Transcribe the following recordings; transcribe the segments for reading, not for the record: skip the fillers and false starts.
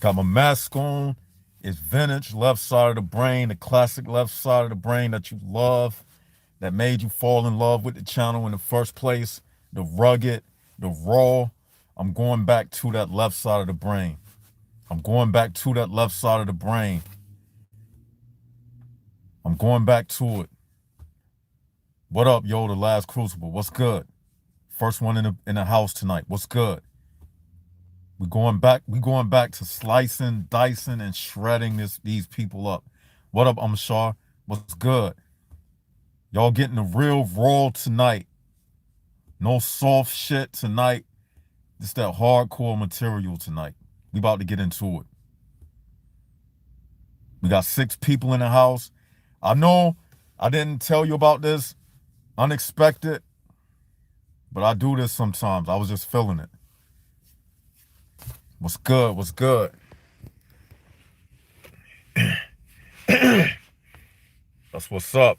Got my mask on. It's vintage, left side of the brain, the classic left side of the brain that you love, that made you fall in love with the channel in the first place. The rugged, the raw. I'm going back to that left side of the brain. I'm going back to that left side of the brain. I'm going back to it. What up, yo? The last crucible. What's good? First one in the house tonight. What's good? We going back to slicing, dicing, and shredding these people up. What up, Shaw? What's good? Y'all getting the real raw tonight. No soft shit tonight. It's that hardcore material tonight. We about to get into it. We got 6 people in the house. I know I didn't tell you about this. Unexpected. But I do this sometimes. I was just feeling it. What's good? What's good? That's what's up.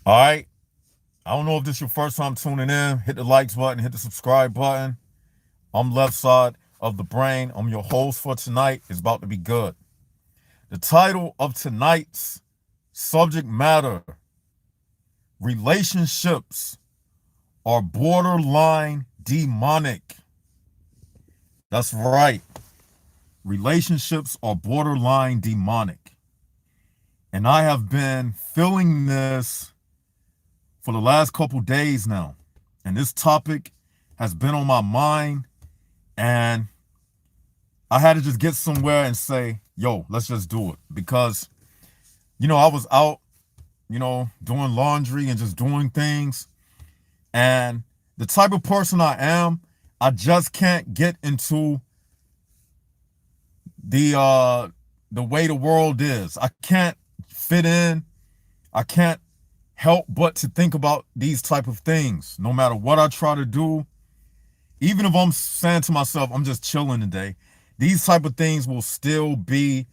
All right. I don't know if this is your first time tuning in. Hit the likes button, hit the subscribe button. I'm left side of the brain. I'm your host for tonight. It's about to be good. The title of tonight's subject matter: relationships are borderline demonic. That's right. Relationships are borderline demonic. And I have been feeling this for the last couple days now. And this topic has been on my mind. And I had to just get somewhere and say, yo, let's just do it. Because, I was out, doing laundry and just doing things. And the type of person I am, I just can't get into the way the world is. I can't fit in. I can't help but to think about these type of things. No matter what I try to do, even if I'm saying to myself, I'm just chilling today, these type of things will still be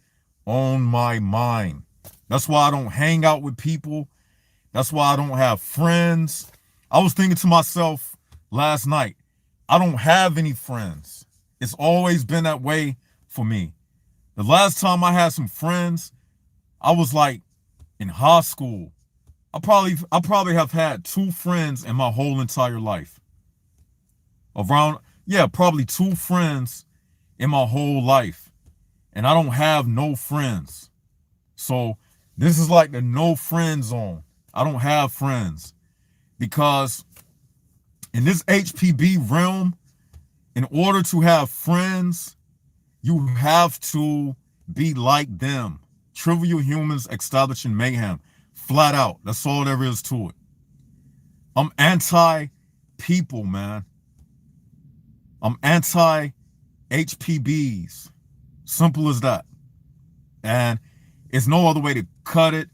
on my mind. That's why I don't hang out with people. That's why I don't have friends. I was thinking to myself last night, I don't have any friends. It's always been that way for me. The last time I had some friends, I was like in high school. I probably have had 2 friends in my whole entire life. Probably 2 friends in my whole life. And I don't have no friends. So this is like the no friend zone. I don't have friends. Because in this HPB realm, in order to have friends, you have to be like them. Trivial humans establishing mayhem. Flat out. That's all there is to it. I'm anti-people, man. I'm anti-HPBs. Simple as that. And it's no other way to cut it.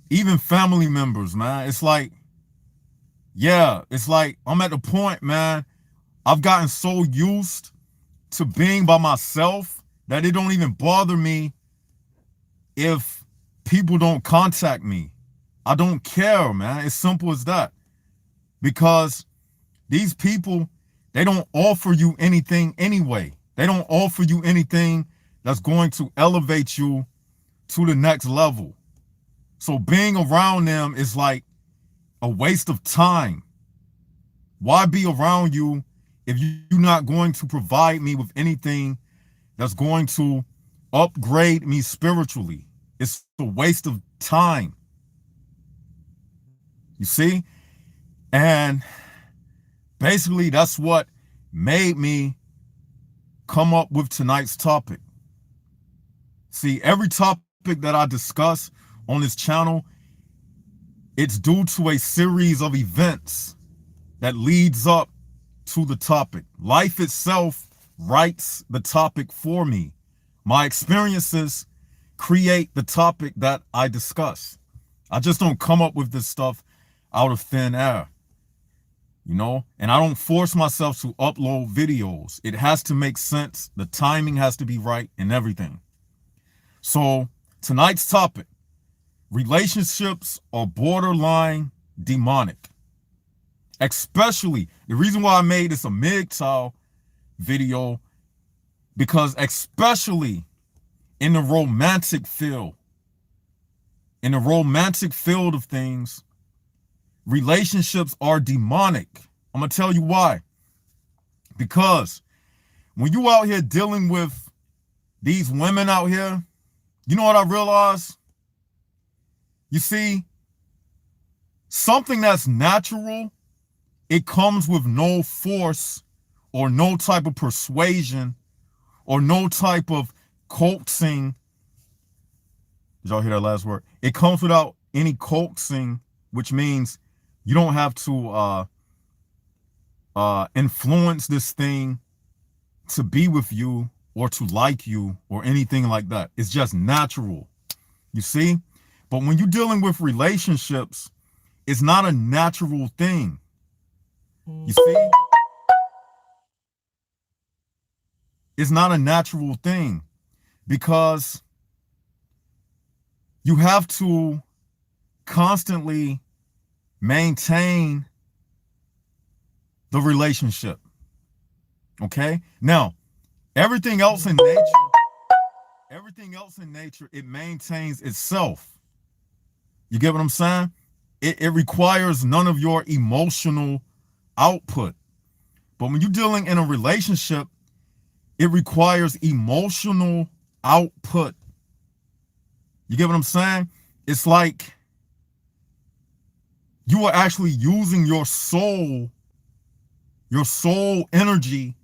Even family members, man. It's like I'm at the point, man. I've gotten so used to being by myself that it don't even bother me if people don't contact me. I don't care, man. It's simple as that. Because these people, they don't offer you anything anyway. They don't offer you anything that's going to elevate you to the next level. So being around them is like a waste of time. Why be around you if you're not going to provide me with anything that's going to upgrade me spiritually? It's a waste of time. You see? And basically that's what made me come up with tonight's topic. See, every topic that I discuss on this channel, it's due to a series of events that leads up to the topic. Life itself writes the topic for me. My experiences create the topic that I discuss. I just don't come up with this stuff out of thin air. And I don't force myself to upload videos. It has to make sense. The timing has to be right and everything. So tonight's topic: relationships are borderline demonic. Especially, the reason why I made this a Mgtow video, because especially in the romantic field of things, relationships are demonic. I'm going to tell you why. Because when you out here dealing with these women out here, you know what I realized? You see, something that's natural, it comes with no force or no type of persuasion or no type of coaxing. Did y'all hear that last word? It comes without any coaxing, which means you don't have to influence this thing to be with you or to like you or anything like that. It's just natural, you see? But when you're dealing with relationships, it's not a natural thing. You see? It's not a natural thing because you have to constantly maintain the relationship. Okay? Now, everything else in nature, it maintains itself. You get what I'm saying? It requires none of your emotional output. But when you're dealing in a relationship, it requires emotional output. You get what I'm saying? It's like you are actually using your soul energy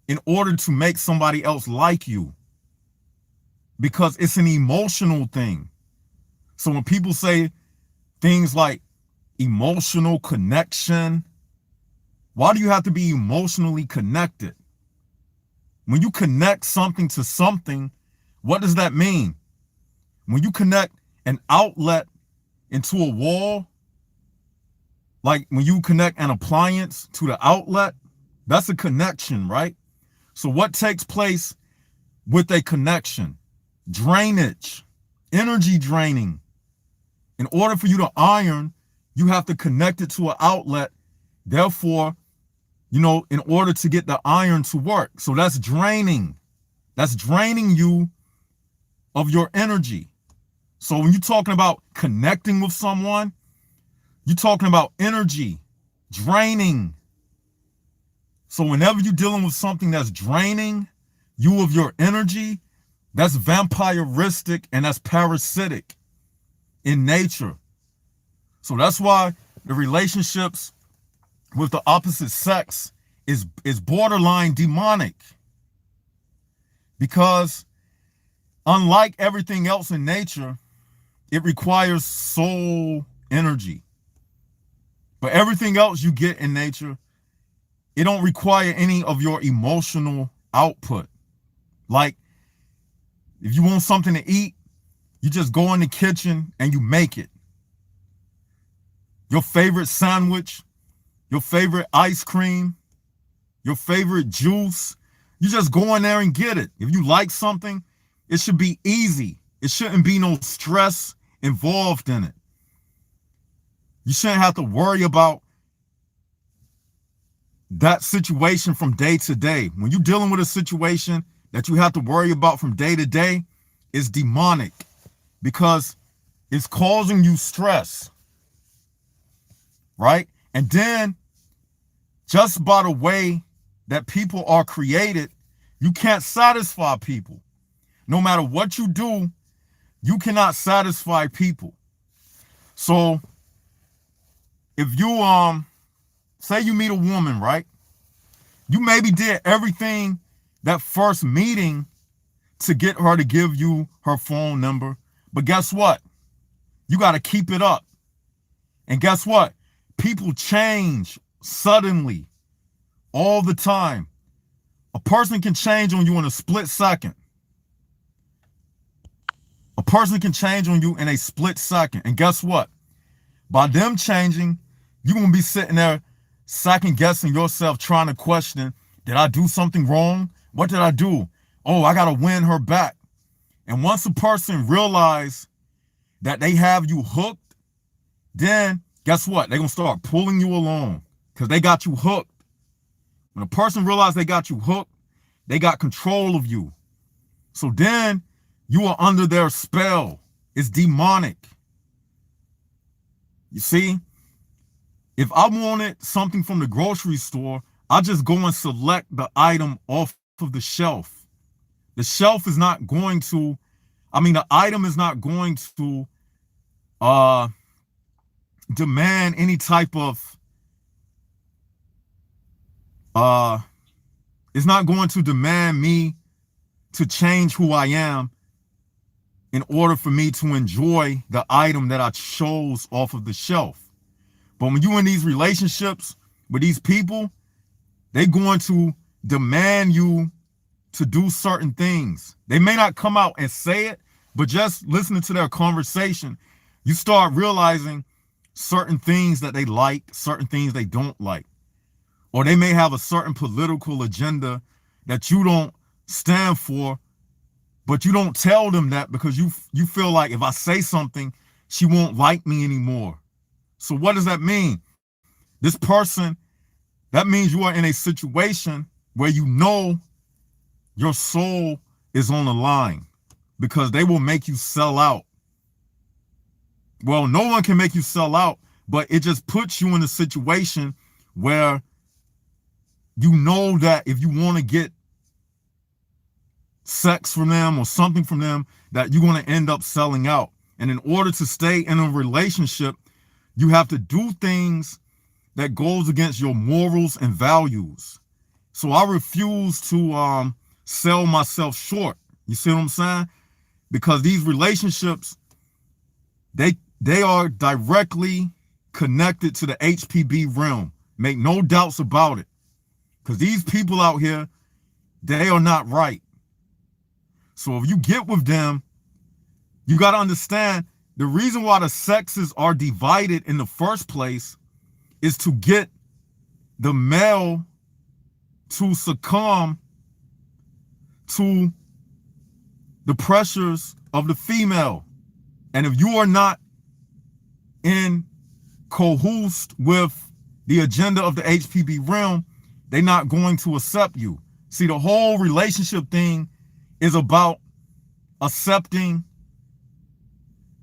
in order to make somebody else like you, because it's an emotional thing. So when people say things like emotional connection, why do you have to be emotionally connected? When you connect something to something, what does that mean? When you connect an outlet into a wall, like when you connect an appliance to the outlet, that's a connection, right? So what takes place with a connection? Drainage, energy draining. In order for you to iron, you have to connect it to an outlet. Therefore, in order to get the iron to work. So that's draining. That's draining you of your energy. So when you're talking about connecting with someone, you're talking about energy, draining. So whenever you're dealing with something that's draining you of your energy, that's vampiristic and that's parasitic in nature. So that's why the relationships with the opposite sex is borderline demonic. Because unlike everything else in nature, it requires soul energy. But everything else you get in nature, it don't require any of your emotional output. Like, if you want something to eat, you just go in the kitchen and you make it. Your favorite sandwich, your favorite ice cream, your favorite juice, you just go in there and get it. If you like something, it should be easy. It shouldn't be no stress involved in it. You shouldn't have to worry about that situation from day to day. When you're dealing with a situation that you have to worry about from day to day, it's demonic because it's causing you stress, right? And then just by the way that people are created, you can't satisfy people. No matter what you do, you cannot satisfy people. So if you say you meet a woman, right? You maybe did everything that first meeting to get her to give you her phone number. But guess what? You got to keep it up. And guess what? People change suddenly all the time. A person can change on you in a split second. A person can change on you in a split second. And guess what? By them changing, you're going to be sitting there second guessing yourself, trying to question, did I do something wrong? What did I do? Oh, I got to win her back. And once a person realizes that they have you hooked, then guess what? They're going to start pulling you along. because they got you hooked. When a person realizes they got you hooked, they got control of you. So then you are under their spell. It's demonic. You see, if I wanted something from the grocery store, I just go and select the item off of the shelf. The shelf is not going to, the item is not going to demand any type of, it's not going to demand me to change who I am in order for me to enjoy the item that I chose off of the shelf. But when you're in these relationships with these people, they're going to demand you to do certain things. They may not come out and say it, but just listening to their conversation, you start realizing certain things that they like, certain things they don't like. Or they may have a certain political agenda that you don't stand for, but you don't tell them that because you feel like if I say something, she won't like me anymore. So what does that mean? This person, that means you are in a situation where you know your soul is on the line because they will make you sell out. Well, no one can make you sell out, but it just puts you in a situation where you know that if you want to get sex from them or something from them, that you're going to end up selling out. And in order to stay in a relationship, you have to do things that goes against your morals and values. So I refuse to sell myself short. You see what I'm saying? Because these relationships, they are directly connected to the HPB realm. Make no doubts about it. Because these people out here, they are not right. So if you get with them, you got to understand the reason why the sexes are divided in the first place is to get the male to succumb to the pressures of the female. And if you are not in cahoots with the agenda of the HPB realm, they're not going to accept you. See, the whole relationship thing is about accepting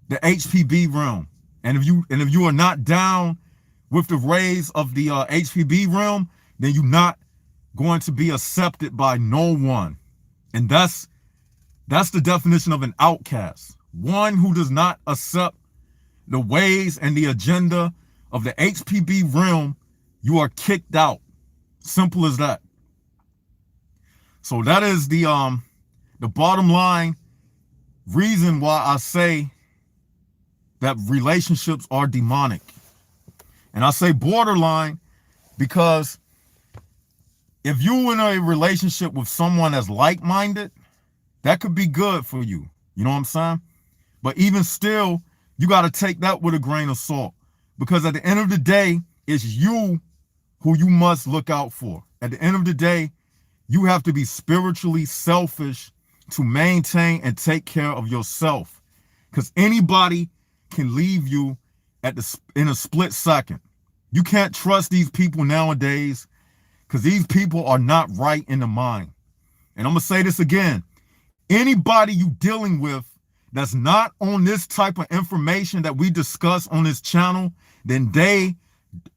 the HPB realm. And if you are not down with the rays of the HPB realm, then you're not going to be accepted by no one. And that's the definition of an outcast. One who does not accept the ways and the agenda of the HPB realm, you are kicked out. Simple as that. So that is the bottom line reason why I say that relationships are demonic. And I say borderline because if you're in a relationship with someone that's like-minded, that could be good for you. You know what I'm saying? But even still, you got to take that with a grain of salt. Because at the end of the day, it's you who you must look out for. At the end of the day, you have to be spiritually selfish to maintain and take care of yourself. Because anybody can leave you in a split second. You can't trust these people nowadays because these people are not right in the mind. And I'm going to say this again. Anybody you dealing with that's not on this type of information that we discuss on this channel, then they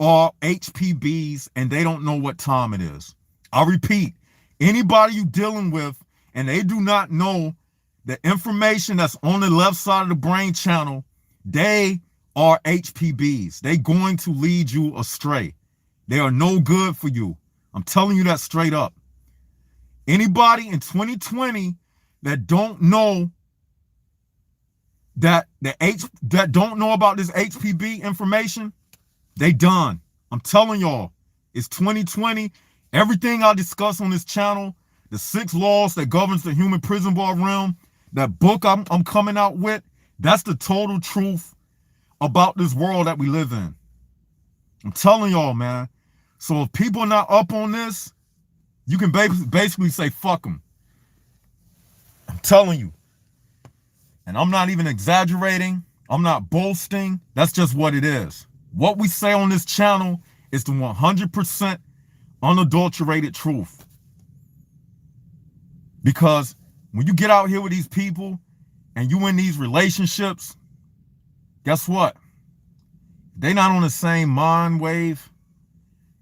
are HPBs and they don't know what time it is. I repeat, anybody you dealing with and they do not know the information that's on the left side of the brain channel, they are HPBs. They're going to lead you astray. They are no good for you. I'm telling you that straight up. Anybody in 2020 that don't know that don't know about this HPB information, they done. I'm telling y'all, it's 2020. Everything I discuss on this channel, the 6 laws that governs the human prison bar realm, that book I'm coming out with, that's the total truth about this world that we live in. I'm telling y'all, man. So if people are not up on this, you can basically say, fuck them. I'm telling you. And I'm not even exaggerating. I'm not boasting. That's just what it is. What we say on this channel It's the 100% unadulterated truth. Because when you get out here with these people and you in these relationships, guess what? They not on the same mind wave.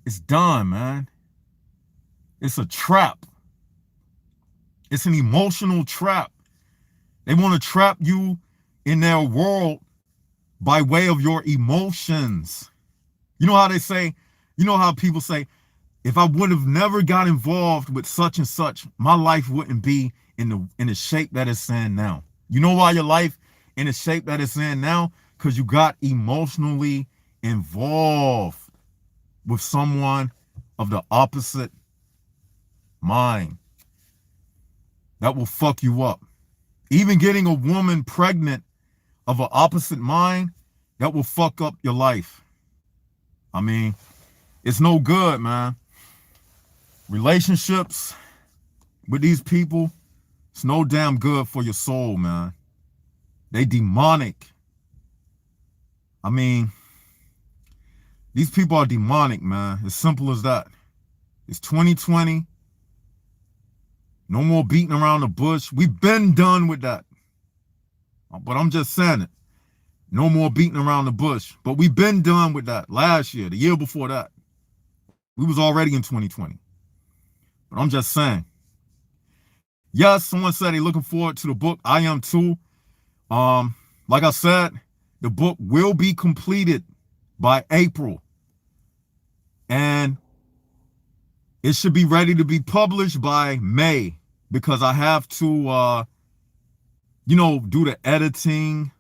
It's done, man. It's a trap. It's an emotional trap. They want to trap you in their world by way of your emotions. You know how they say, you know how people say, if I would have never got involved with such and such, my life wouldn't be in the shape that it's in now. You know why your life in the shape that it's in now? Because you got emotionally involved with someone of the opposite mind. That will fuck you up. Even getting a woman pregnant of an opposite mind, that will fuck up your life. I mean, it's no good, man. Relationships with these people, it's no damn good for your soul, man. They demonic. I mean, these people are demonic, man. As simple as that. It's 2020. No more beating around the bush. We've been done with that. But I'm just saying it. No more beating around the bush. But we've been done with that last year, the year before that. We was already in 2020. But I'm just saying. Yes, someone said they're looking forward to the book. I am too. Like I said, the book will be completed by April. And it should be ready to be published by May, because I have to, do the editing.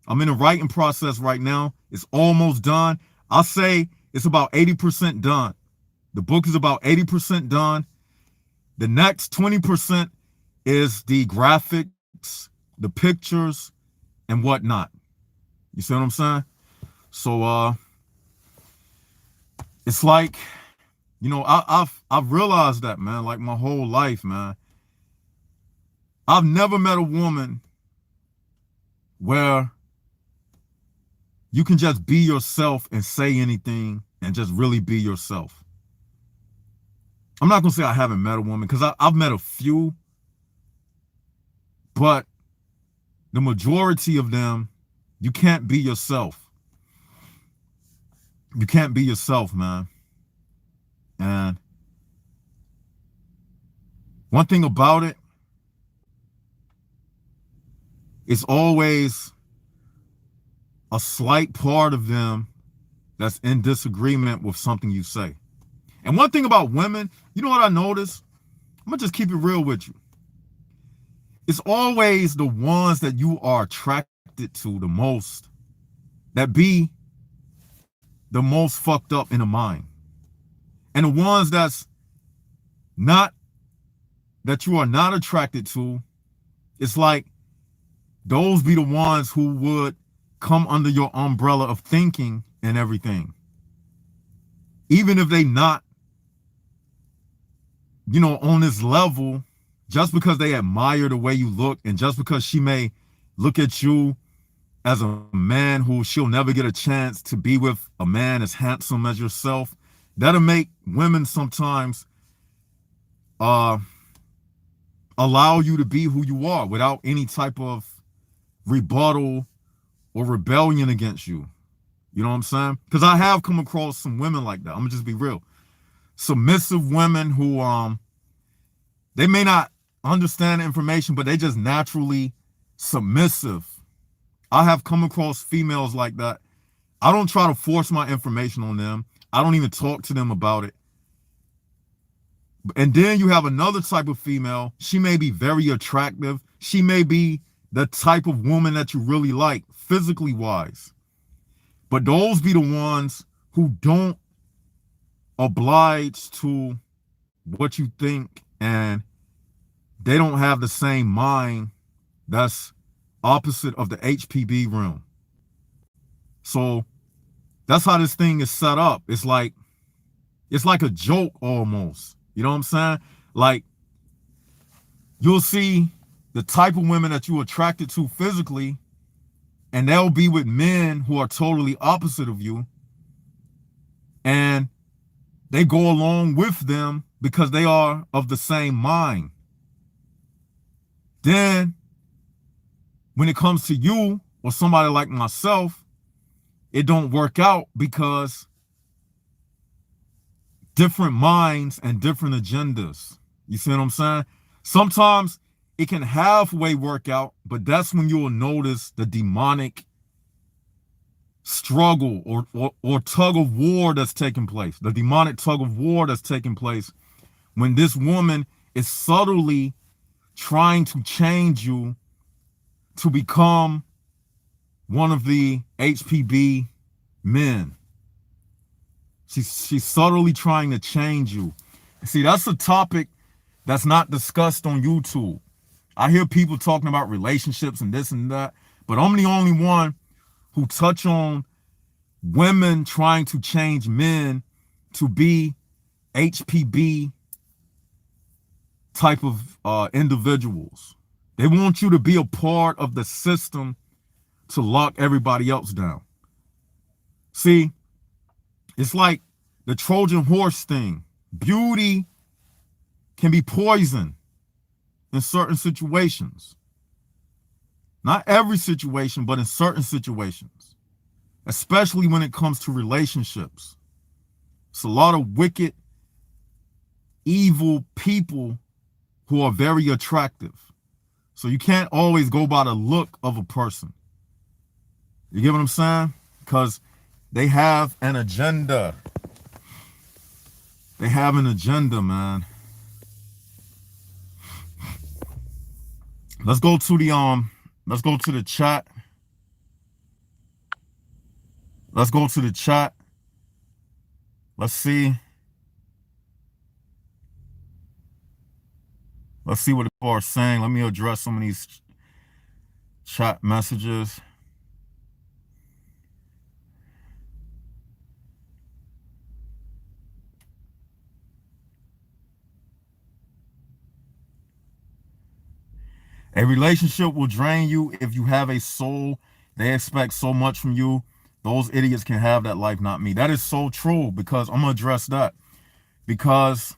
I'm in the writing process right now. It's almost done. I'll say it's about 80% done. The book is about 80% done. The next 20% is the graphics, the pictures, and whatnot. You see what I'm saying? So it's like, I've realized that, man, like my whole life, man. I've never met a woman where you can just be yourself and say anything and just really be yourself. I'm not going to say I haven't met a woman, because I've met a few, but the majority of them, you can't be yourself. You can't be yourself, man. And one thing about it, it's always a slight part of them that's in disagreement with something you say. And one thing about women, you know what I noticed? I'm going to just keep it real with you. It's always the ones that you are attracted to the most that be the most fucked up in the mind. And the ones that you are not attracted to, it's like those be the ones who would come under your umbrella of thinking and everything. Even if they not, on this level, just because they admire the way you look, and just because she may look at you as a man who she'll never get a chance to be with, a man as handsome as yourself, that'll make women sometimes allow you to be who you are without any type of rebuttal or rebellion against you. You know what I'm saying? Because I have come across some women like that. I'm gonna just be real. Submissive women who they may not understand the information, but they just naturally submissive. I have come across females like that. I don't try to force my information on them. I don't even talk to them about it. And then you have another type of female. She may be very attractive. She may be the type of woman that you really like, physically wise. But those be the ones who don't oblige to what you think, and they don't have the same mind that's opposite of the HPB realm. So that's how this thing is set up. It's like a joke almost. You know what I'm saying? Like, you'll see the type of women that you're attracted to physically, and they'll be with men who are totally opposite of you. And they go along with them because they are of the same mind. Then when it comes to you or somebody like myself, it don't work out because different minds and different agendas. You see what I'm saying? Sometimes it can halfway work out, but that's when you'll notice the demonic struggle or tug of war that's taking place. The demonic tug of war that's taking place when this woman is subtly trying to change you to become one of the HPB men. She's subtly trying to change you. See, that's a topic that's not discussed on YouTube. I hear people talking about relationships and this and that, but I'm the only one who touch on women trying to change men to be HPB type of individuals. They want you to be a part of the system to lock everybody else down. See, it's like the Trojan horse thing. Beauty can be poison in certain situations. Not every situation, but in certain situations, especially when it comes to relationships. It's a lot of wicked, evil people who are very attractive. So you can't always go by the look of a person. You get what I'm saying? Because they have an agenda. They have an agenda, man. Let's go to the chat. Let's go to the chat. Let's see. Let's see what people are saying. Let me address some of these chat messages. A relationship will drain you if you have a soul. They expect so much from you. Those idiots can have that life, not me. That is so true, because I'm going to address that. Because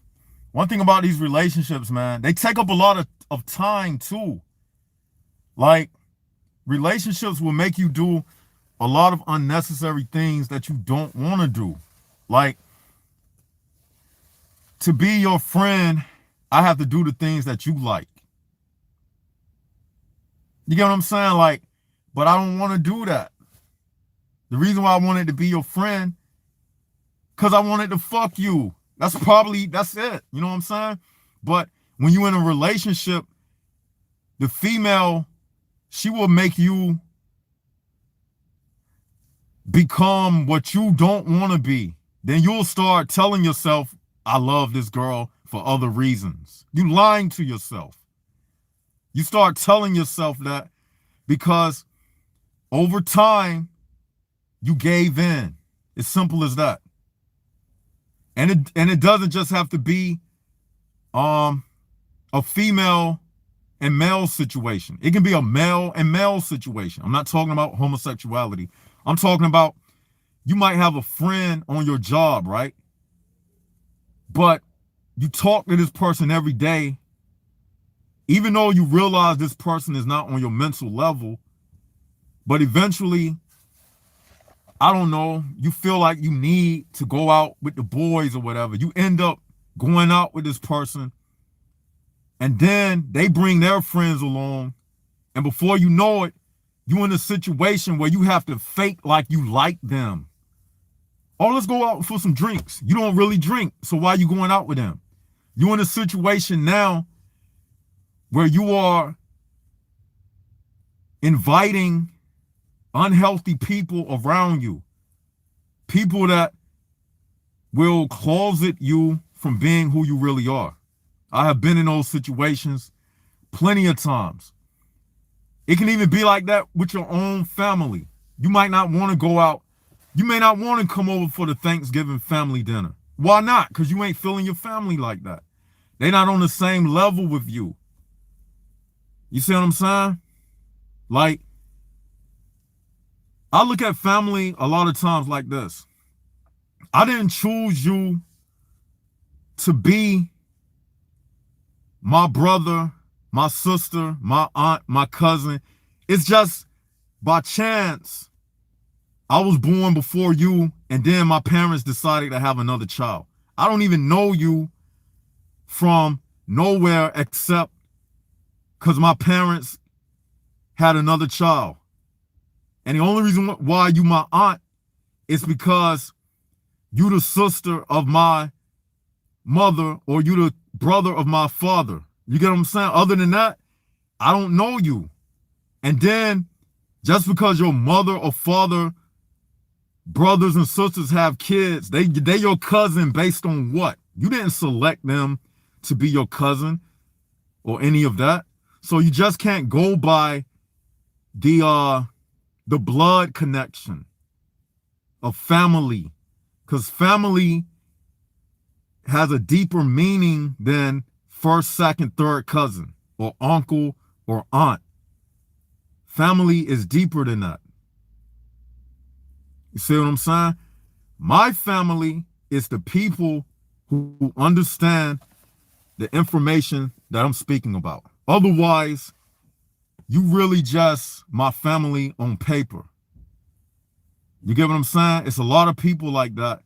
one thing about these relationships, man, they take up a lot of time too. Like, relationships will make you do a lot of unnecessary things that you don't want to do. Like, to be your friend, I have to do the things that you like. You get what I'm saying? Like, but I don't want to do that. The reason why I wanted to be your friend, because I wanted to fuck you. That's it. You know what I'm saying? But when you're in a relationship, the female, she will make you become what you don't want to be. Then you'll start telling yourself, I love this girl for other reasons. You lying to yourself. You start telling yourself that because over time, you gave in. It's simple as that. And it doesn't just have to be a female and male situation. It can be a male and male situation. I'm not talking about homosexuality. I'm talking about, you might have a friend on your job, right? But you talk to this person every day, even though you realize this person is not on your mental level, but eventually, I don't know, you feel like you need to go out with the boys or whatever. You end up going out with this person, and then they bring their friends along, and before you know it, you're in a situation where you have to fake like you like them. Oh, let's go out for some drinks. You don't really drink, so why are you going out with them? You're in a situation now where you are inviting unhealthy people around you, people that will closet you from being who you really are. I have been in those situations plenty of times. It can even be like that with your own family. You might not want to go out. You may not want to come over for the Thanksgiving family dinner. Why not? Because you ain't feeling your family like that. They're not on the same level with you. You see what I'm saying? Like, I look at family a lot of times like this. I didn't choose you to be my brother, my sister, my aunt, my cousin. It's just by chance I was born before you, and then my parents decided to have another child. I don't even know you from nowhere except because my parents had another child. And the only reason why you my aunt is because you the sister of my mother, or you the brother of my father. You get what I'm saying? Other than that, I don't know you. And then just because your mother or father, brothers and sisters have kids, they your cousin based on what? You didn't select them to be your cousin or any of that. So you just can't go by the blood connection of family, because family has a deeper meaning than first, second, third cousin or uncle or aunt. Family is deeper than that. You see what I'm saying? My family is the people who understand the information that I'm speaking about. Otherwise, you really just my family on paper. You get what I'm saying? It's a lot of people like that.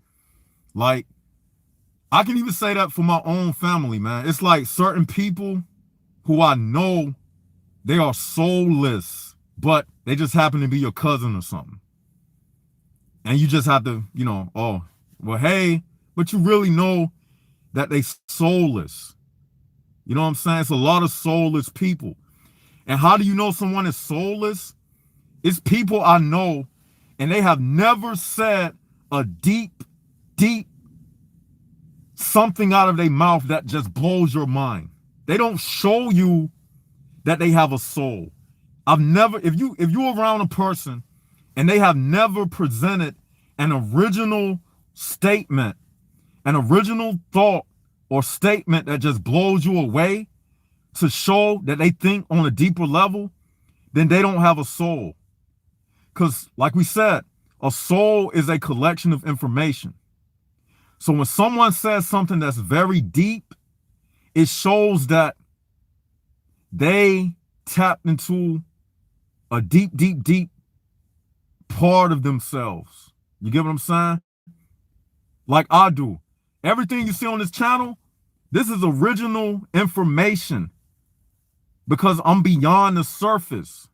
Like, I can even say that for my own family, man. It's like certain people who I know, they are soulless, but they just happen to be your cousin or something. And you just have to, oh, well, hey, but you really know that they soulless. You know what I'm saying? It's a lot of soulless people. And how do you know someone is soulless? It's people I know, and they have never said a deep something out of their mouth that just blows your mind. They don't show you that they have a soul. If you're around a person and they have never presented an original statement, an original thought or statement that just blows you away to show that they think on a deeper level, then they don't have a soul. Because like we said, a soul is a collection of information. So when someone says something that's very deep, it shows that they tapped into a deep part of themselves. You get what I'm saying? Like I do. Everything you see on this channel, this is original information because I'm beyond the surface.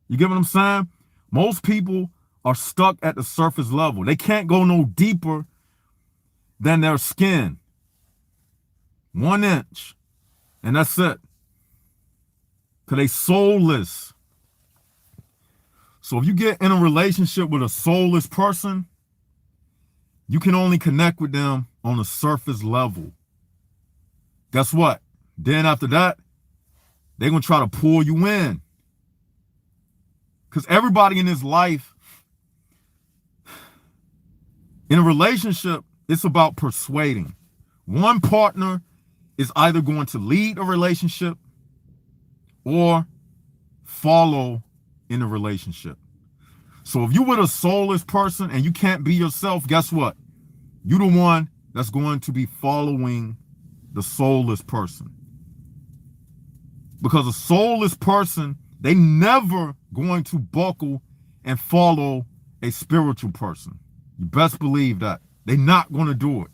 You get what I'm saying? Most people are stuck at the surface level. They can't go no deeper than their skin. 1 inch. And that's it. Because they soulless. So if you get in a relationship with a soulless person, you can only connect with them on a surface level. Guess what? Then after that, they're going to try to pull you in. Because everybody in this life, in a relationship, it's about persuading. One partner is either going to lead a relationship or follow in a relationship. So if you're with a soulless person and you can't be yourself, guess what? You're the one that's going to be following the soulless person. Because a soulless person, they never going to buckle and follow a spiritual person. You best believe that. They're not going to do it.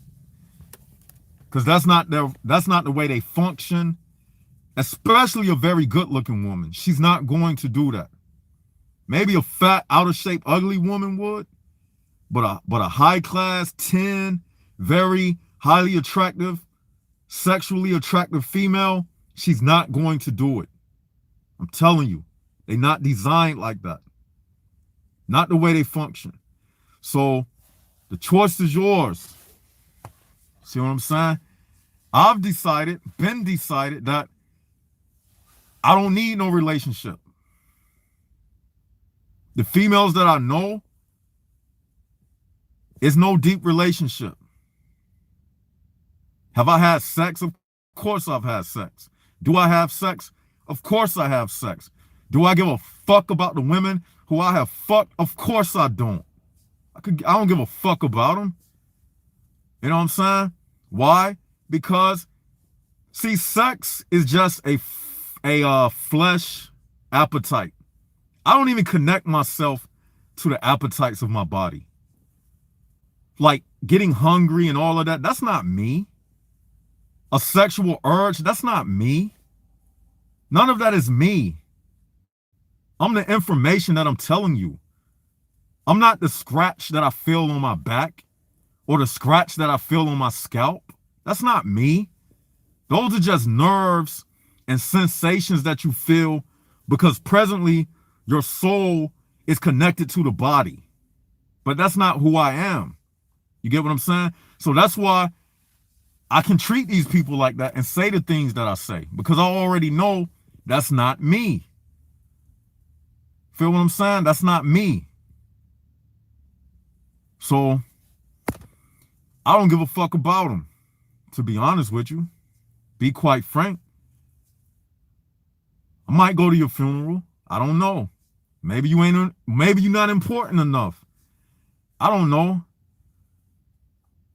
Because that's not the way they function. Especially a very good-looking woman. She's not going to do that. Maybe a fat, out-of-shape, ugly woman would. But a high-class, 10, very highly attractive, sexually attractive female, she's not going to do it. I'm telling you. They're not designed like that. Not the way they function. So the choice is yours. See what I'm saying? I've been decided that I don't need no relationship. The females that I know, it's no deep relationship. Have I had sex? Of course I've had sex. Do I have sex? Of course I have sex. Do I give a fuck about the women who I have fucked? Of course I don't. I don't give a fuck about them. You know what I'm saying? Why? Because, see, sex is just a flesh appetite. I don't even connect myself to the appetites of my body. Like getting hungry and all of that, that's not me. A sexual urge, that's not me. None of that is me. I'm the information that I'm telling you. I'm not the scratch that I feel on my back or the scratch that I feel on my scalp. That's not me. Those are just nerves and sensations that you feel because presently your soul is connected to the body. But that's not who I am. You get what I'm saying? So that's why I can treat these people like that and say the things that I say because I already know that's not me. Feel what I'm saying? That's not me. So I don't give a fuck about them, to be honest with you. Be quite frank. I might go to your funeral. I don't know. Maybe you're not important enough. I don't know.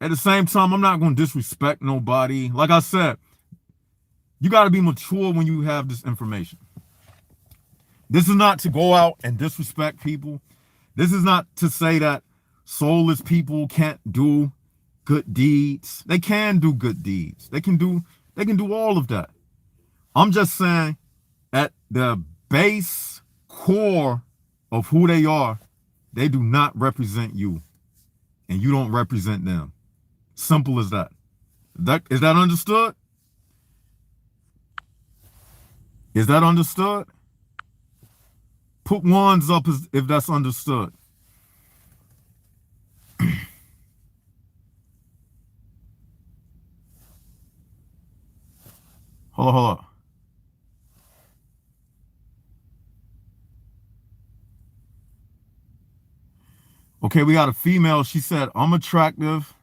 At the same time, I'm not going to disrespect nobody. Like I said, you got to be mature when you have this information. This is not to go out and disrespect people. This is not to say that soulless people can't do good deeds. They can do good deeds. They can do all of that. I'm just saying at the base core of who they are, they do not represent you. And you don't represent them. Simple as that. Is that understood? Is that understood? Put ones up if that's understood. Hold on. Okay, we got a female. She said, I'm attractive.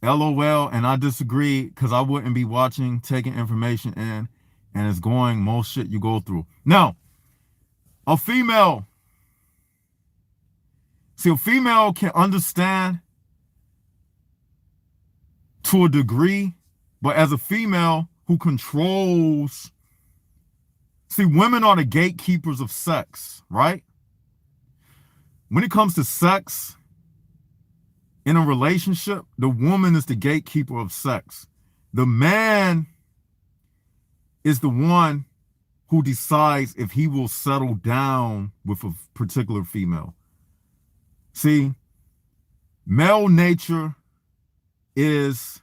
LOL, and I disagree because I wouldn't be watching, taking information in, and it's going most shit you go through. Now, a female can understand to a degree, but as a female who controls, women are the gatekeepers of sex, right? When it comes to sex, in a relationship, the woman is the gatekeeper of sex. The man is the one who decides if he will settle down with a particular female. See, male nature is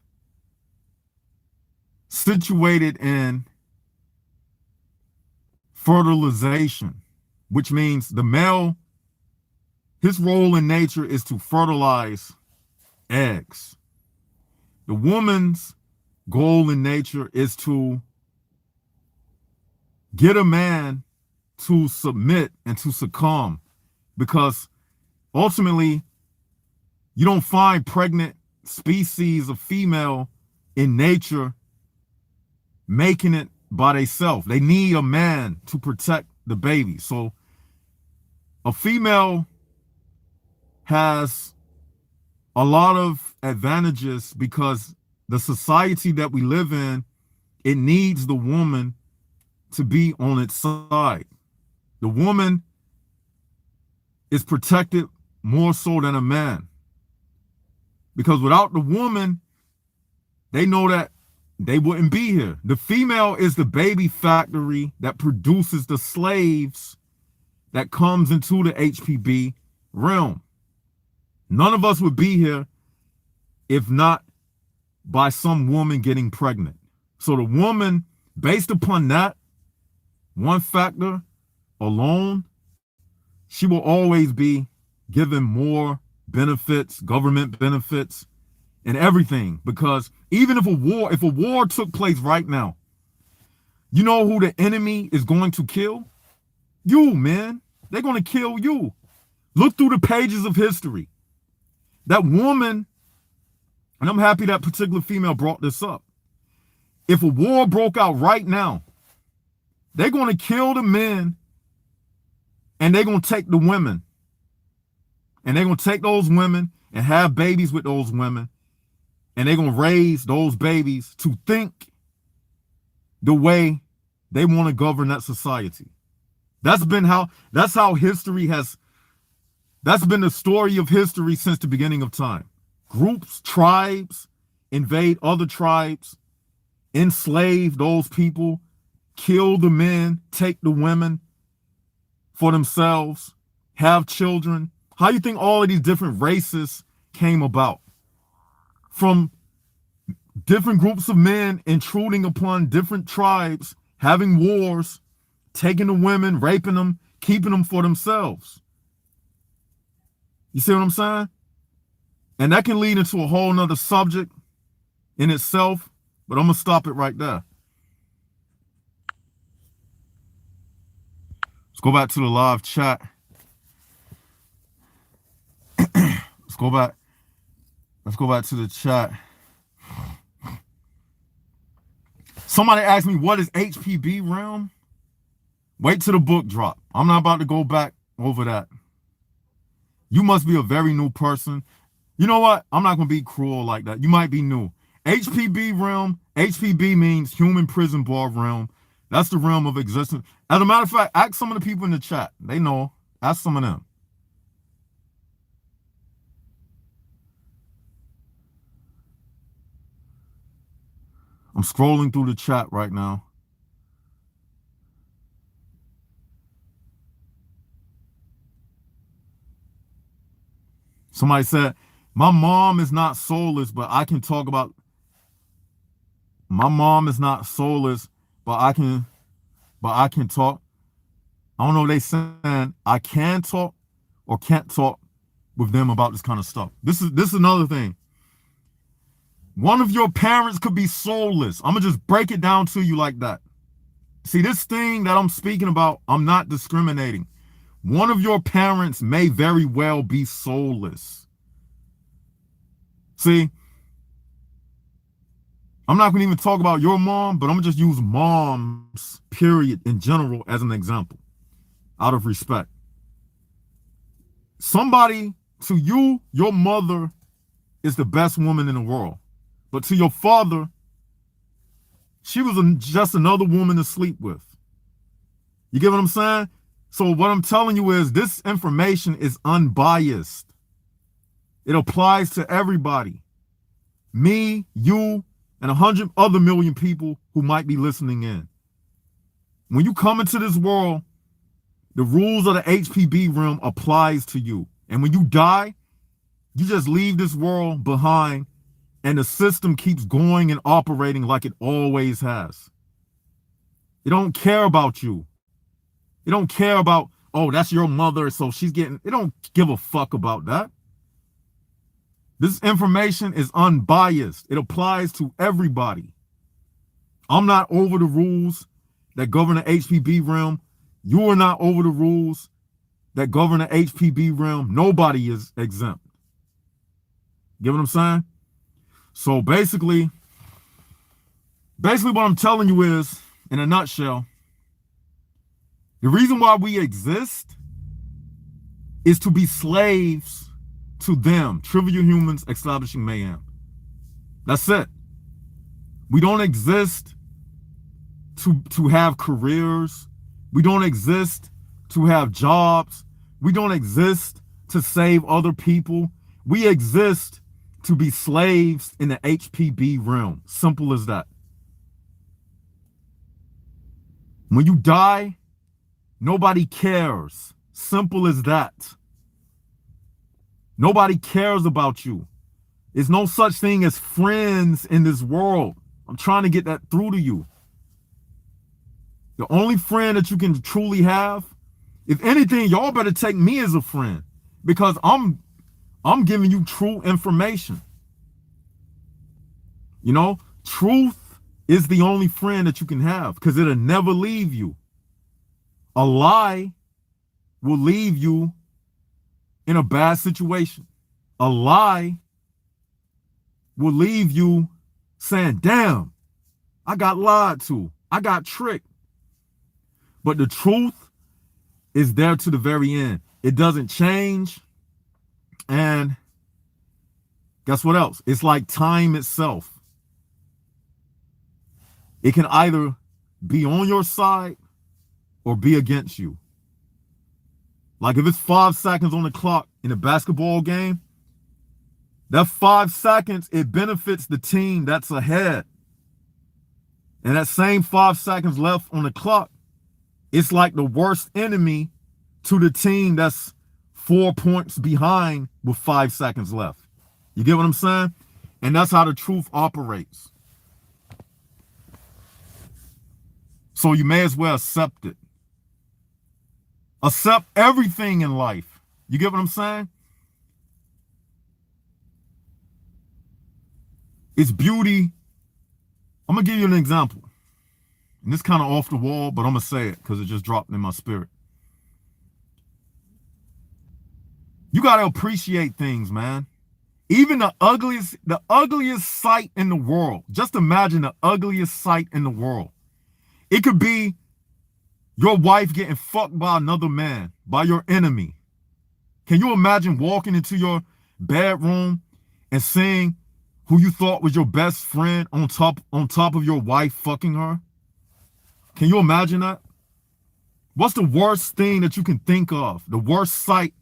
situated in fertilization, which means the male, his role in nature is to fertilize eggs. The woman's goal in nature is to get a man to submit and to succumb, because ultimately you don't find pregnant species of female in nature making it by themselves. They need a man to protect the baby. So a female has a lot of advantages because the society that we live in, it needs the woman to be on its side. The woman is protected more so than a man, because without the woman, they know that they wouldn't be here. The female is the baby factory that produces the slaves that comes into the HPB realm. None of us would be here if not by some woman getting pregnant. So the woman, based upon that one factor alone, she will always be given more benefits, government benefits, and everything. Because even if a war took place right now, you know who the enemy is going to kill? You, man. They're going to kill you. Look through the pages of history. That woman, and I'm happy that particular female brought this up. If a war broke out right now, they're going to kill the men and they're going to take the women. And they're going to take those women and have babies with those women. And they're going to raise those babies to think the way they want to govern that society. That's how history has, that's been the story of history since the beginning of time. Groups, tribes, invade other tribes, enslave those people, kill the men, take the women for themselves, have children. How do you think all of these different races came about? From different groups of men intruding upon different tribes, having wars, taking the women, raping them, keeping them for themselves. You see what I'm saying? And that can lead into a whole nother subject in itself, but I'm going to stop it right there. Let's go back to the live chat. Let's go back to the chat. Somebody asked me, what is HPB realm? Wait till the book drop. I'm not about to go back over that. You must be a very new person. You know what? I'm not going to be cruel like that. You might be new. HPB realm, HPB means human prison bar realm. That's the realm of existence. As a matter of fact, ask some of the people in the chat. They know. Ask some of them. I'm scrolling through the chat right now. Somebody said, my mom is not soulless, but I can talk about. My mom is not soulless, but I can talk. I don't know if they saying I can talk or can't talk with them about this kind of stuff. This is another thing. One of your parents could be soulless. I'm gonna just break it down to you like that. See, this thing that I'm speaking about, I'm not discriminating. One of your parents may very well be soulless. See, I'm not going to even talk about your mom, but I'm going to just use moms, period, in general as an example, out of respect. Somebody, to you, your mother is the best woman in the world. But to your father, she was just another woman to sleep with. You get what I'm saying? So what I'm telling you is this information is unbiased. It applies to everybody. Me, you, and 100 other million people who might be listening in. When you come into this world, the rules of the HPB realm applies to you. And when you die, you just leave this world behind and the system keeps going and operating like it always has. It don't care about you. It don't care about, oh, that's your mother, so she's getting, it don't give a fuck about that. This information is unbiased. It applies to everybody. I'm not over the rules that govern the HPB realm. You are not over the rules that govern the HPB realm. Nobody is exempt. Get what I'm saying? So basically what I'm telling you is, in a nutshell, the reason why we exist is to be slaves to them, trivial humans establishing mayhem. That's it. We don't exist to have careers. We don't exist to have jobs. We don't exist to save other people. We exist to be slaves in the HPB realm. Simple as that. When you die, nobody cares. Simple as that. Nobody cares about you. There's no such thing as friends in this world. I'm trying to get that through to you. The only friend that you can truly have, if anything, y'all better take me as a friend, because I'm giving you true information. You know, truth is the only friend that you can have, because it'll never leave you. A lie will leave you in a bad situation. A lie will leave you saying, damn, I got lied to. I got tricked. But the truth is there to the very end. It doesn't change. And Guess what else? It's like time itself. It can either be on your side or be against you. Like if it's 5 seconds on the clock in a basketball game, that 5 seconds, it benefits the team that's ahead. And that same 5 seconds left on the clock, it's like the worst enemy to the team that's 4 points behind with 5 seconds left. You get what I'm saying? And that's how the truth operates. So you may as well accept it. Accept everything in life. You get what I'm saying? It's beauty. I'm going to give you an example. And this kind of off the wall, but I'm going to say it because it just dropped in my spirit. You got to appreciate things, man. Even the ugliest sight in the world. Just imagine the ugliest sight in the world. It could be your wife getting fucked by another man, by your enemy. Can you imagine walking into your bedroom and seeing who you thought was your best friend on top of your wife fucking her? Can you imagine that? What's the worst thing that you can think of? The worst sight,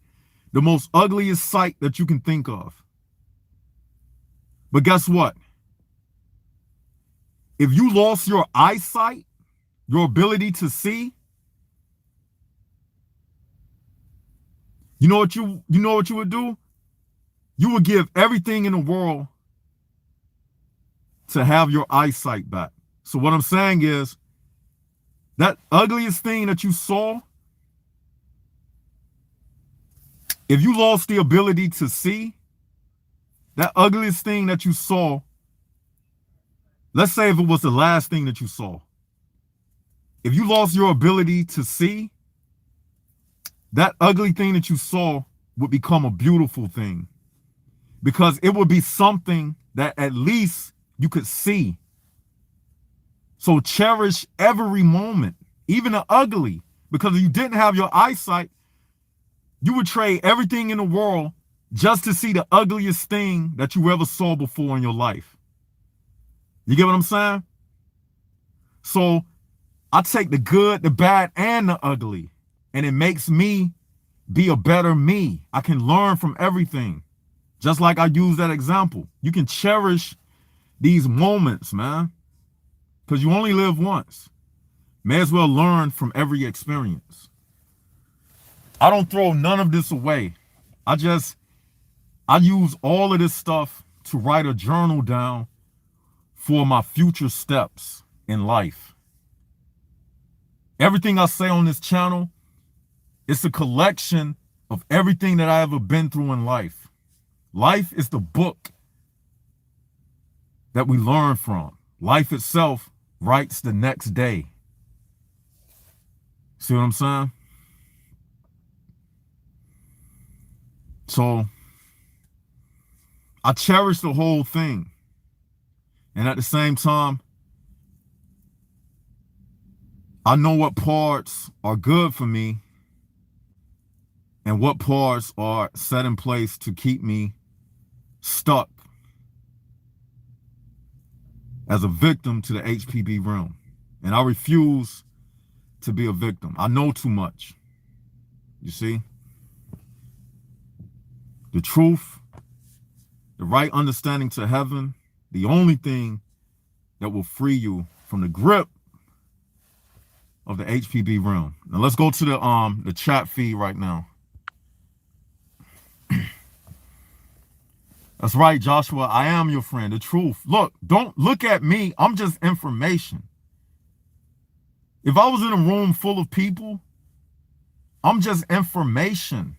the most ugliest sight that you can think of. But guess what? If you lost your eyesight, your ability to see, you know what you would do? You would give everything in the world to have your eyesight back. So what I'm saying is, that ugliest thing that you saw, if you lost the ability to see, that ugliest thing that you saw, let's say if it was the last thing that you saw, if you lost your ability to see, that ugly thing that you saw would become a beautiful thing, because it would be something that at least you could see. So cherish every moment, even the ugly, because if you didn't have your eyesight, you would trade everything in the world just to see the ugliest thing that you ever saw before in your life. You get what I'm saying? So I take the good, the bad, and the ugly, and it makes me be a better me. I can learn from everything. Just like I use that example. You can cherish these moments, man, because you only live once. May as well learn from every experience. I don't throw none of this away. I use all of this stuff to write a journal down for my future steps in life. Everything I say on this channel, it's a collection of everything that I ever been through in life. Life is the book that we learn from. Life itself writes the next day. See what I'm saying? So I cherish the whole thing. And at the same time, I know what parts are good for me and what parts are set in place to keep me stuck as a victim to the HPB realm. And I refuse to be a victim. I know too much. You see? The truth, the right understanding to heaven, the only thing that will free you from the grip of the HPB realm. Now let's go to the chat feed right now. That's right, Joshua. I am your friend. The truth. Look, don't look at me. I'm just information. If I was in a room full of people, I'm just information.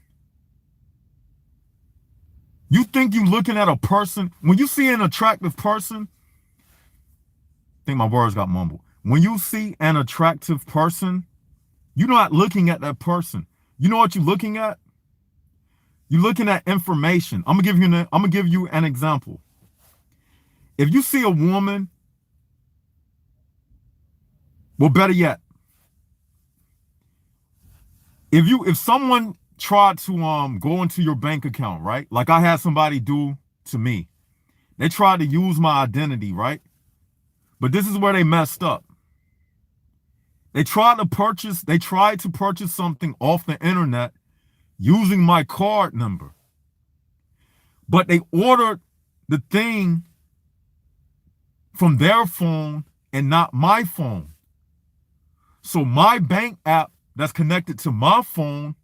You think you're looking at a person, when you see an attractive person, I think my words got mumbled. When you see an attractive person, you're not looking at that person. You know what you're looking at? You're looking at information. I'm gonna give you an example. If you see a woman, well, better yet, if someone tried to go into your bank account, right? Like I had somebody do to me. They tried to use my identity, right? But this is where they messed up. They tried to purchase something off the internet using my card number. But they ordered the thing from their phone and not my phone. So my bank app that's connected to my phone,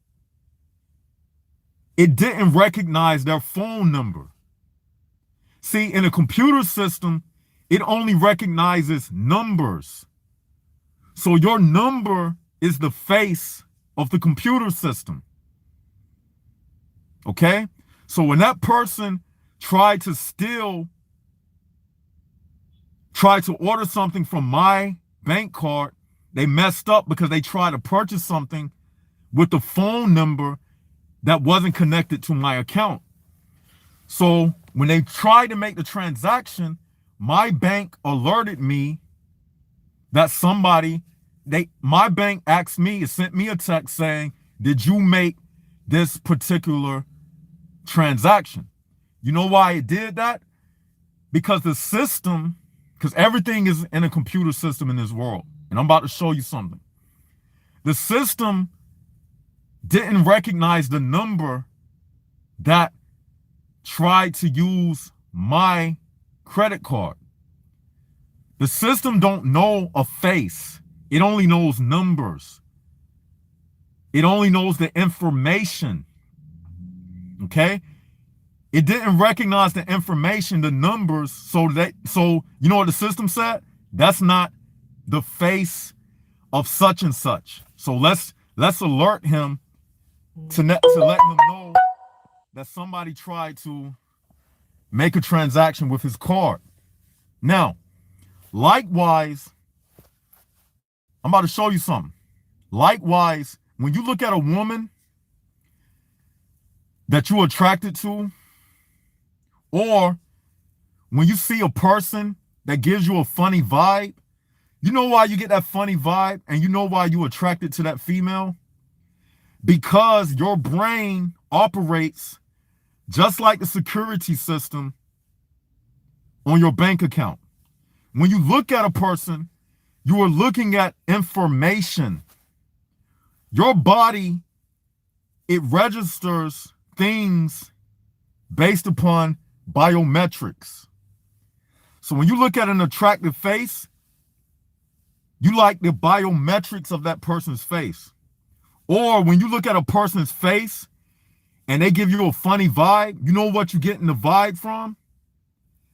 it didn't recognize their phone number. See, in a computer system, it only recognizes numbers. So your number is the face of the computer system. Okay? So when that person tried to order something from my bank card, they messed up because they tried to purchase something with the phone number that wasn't connected to my account. So when they tried to make the transaction, my bank alerted me that my bank asked me, it sent me a text saying, did you make this particular transaction? You know why it did that? Because everything is in a computer system in this world. And I'm about to show you something. The system didn't recognize the number that tried to use my credit card. The system don't know a face. It only knows numbers. It only knows the information. Okay? It didn't recognize the information, the numbers, so you know what the system said? That's not the face of such and such. So let's alert him to let him know that somebody tried to make a transaction with his card. Now, likewise, I'm about to show you something. Likewise, when you look at a woman that you're attracted to, or when you see a person that gives you a funny vibe, you know why you get that funny vibe and you know why you're attracted to that female? Because your brain operates just like the security system on your bank account. When you look at a person, you are looking at information. Your body, it registers things based upon biometrics. So when you look at an attractive face, you like the biometrics of that person's face. Or when you look at a person's face and they give you a funny vibe, you know what you're getting the vibe from?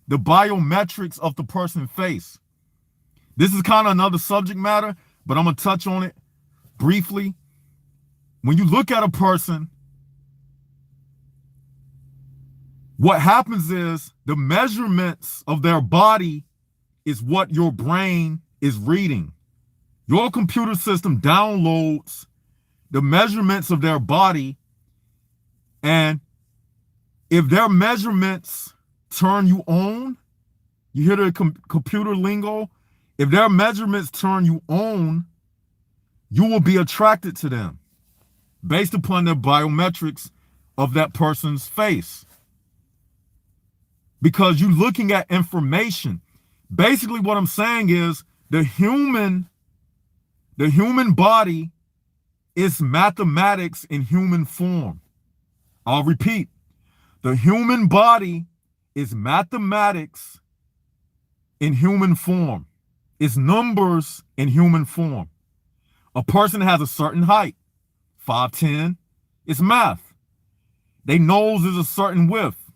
The biometrics of the person's face. This is kind of another subject matter, but I'm going to touch on it briefly. When you look at a person, what happens is the measurements of their body is what your brain is reading. Your computer system downloads the measurements of their body, and if their measurements turn you on, you hear the computer lingo, if their measurements turn you on, you will be attracted to them based upon the biometrics of that person's face. Because you're looking at information. Basically what I'm saying is the human body is mathematics in human form. I'll repeat. The human body is mathematics in human form. It's numbers in human form. A person has a certain height, 5'10", it's math. Their nose is a certain width,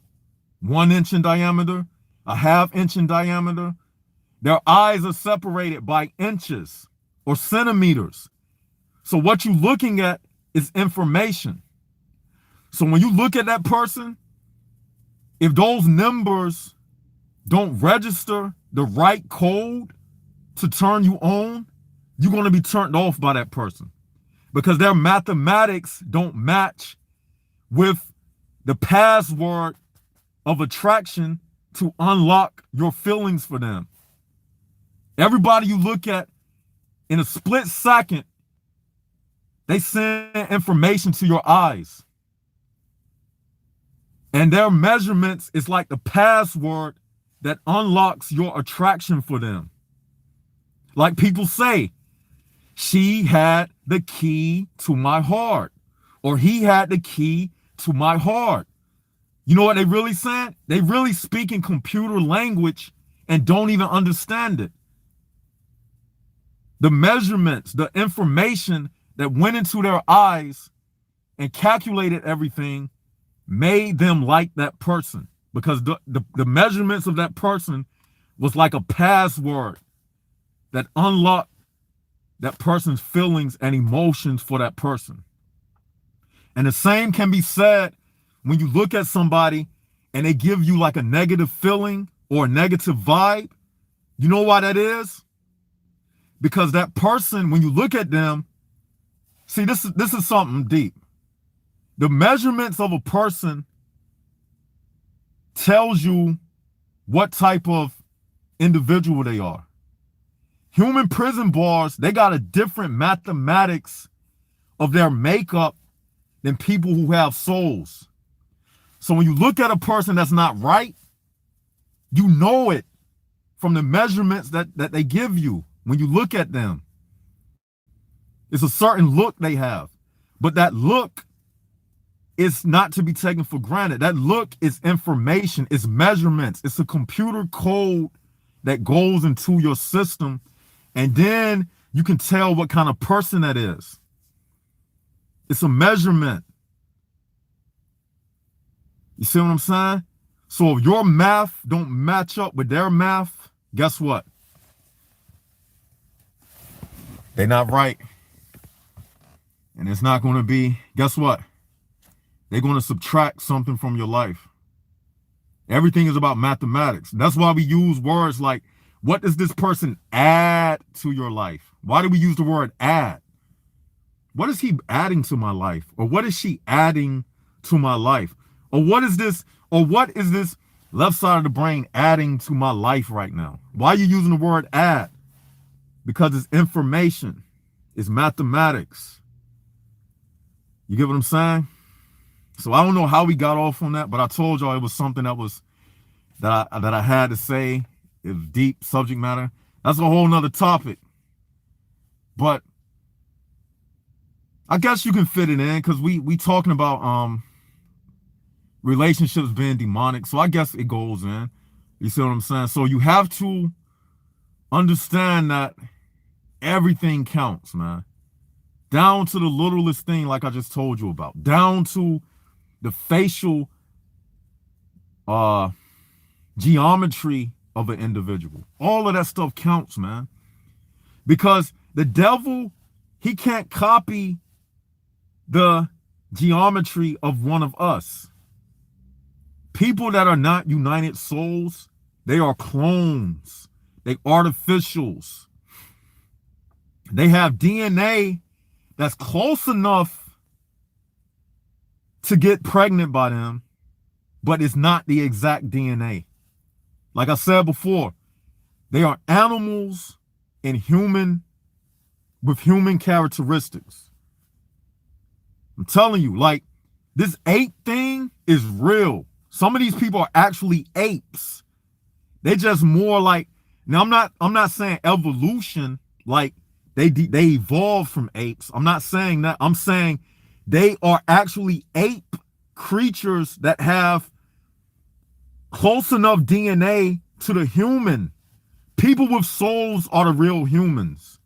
1 inch in diameter, a ½ inch in diameter. Their eyes are separated by inches or centimeters. So what you're looking at is information. So when you look at that person, if those numbers don't register the right code to turn you on, you're going to be turned off by that person because their mathematics don't match with the password of attraction to unlock your feelings for them. Everybody you look at, in a split second, they send information to your eyes. And their measurements is like the password that unlocks your attraction for them. Like people say, she had the key to my heart, or he had the key to my heart. You know what they really saying? They really speaking computer language and don't even understand it. The measurements, the information that went into their eyes and calculated everything made them like that person, because the measurements of that person was like a password that unlocked that person's feelings and emotions for that person. And the same can be said when you look at somebody and they give you like a negative feeling or a negative vibe. You know why that is? Because that person, when you look at them, see, this is something deep. The measurements of a person tells you what type of individual they are. Human prison bars, they got a different mathematics of their makeup than people who have souls. So when you look at a person that's not right, you know it from the measurements that they give you when you look at them. It's a certain look they have, but that look is not to be taken for granted. That look is information, it's measurements, it's a computer code that goes into your system, and then you can tell what kind of person that is. It's a measurement. You see what I'm saying? So if your math don't match up with their math, guess what? They're not right. And it's not going to be, guess what? They're going to subtract something from your life. Everything is about mathematics. That's why we use words like, what does this person add to your life? Why do we use the word add? What is he adding to my life? Or what is she adding to my life? Or what is this left side of the brain adding to my life right now? Why are you using the word add? Because it's information. It's mathematics. You get what I'm saying? So I don't know how we got off on that, but I told y'all it was something that I had to say. It's deep subject matter. That's a whole nother topic. But I guess you can fit it in because we talking about relationships being demonic. So I guess it goes in. You see what I'm saying? So you have to understand that everything counts, man. Down to the littlest thing, like I just told you about. Down to the facial geometry of an individual. All of that stuff counts, man. Because the devil, he can't copy the geometry of one of us. People that are not united souls, they are clones. They artificials. They have DNA that's close enough to get pregnant by them, but it's not the exact DNA. Like I said before, they are animals with human characteristics. I'm telling you, like, this ape thing is real. Some of these people are actually apes. They just more like, now I'm not saying evolution, like they evolved from apes. I'm not saying that. I'm saying they are actually ape creatures that have close enough DNA to the human. People with souls are the real humans.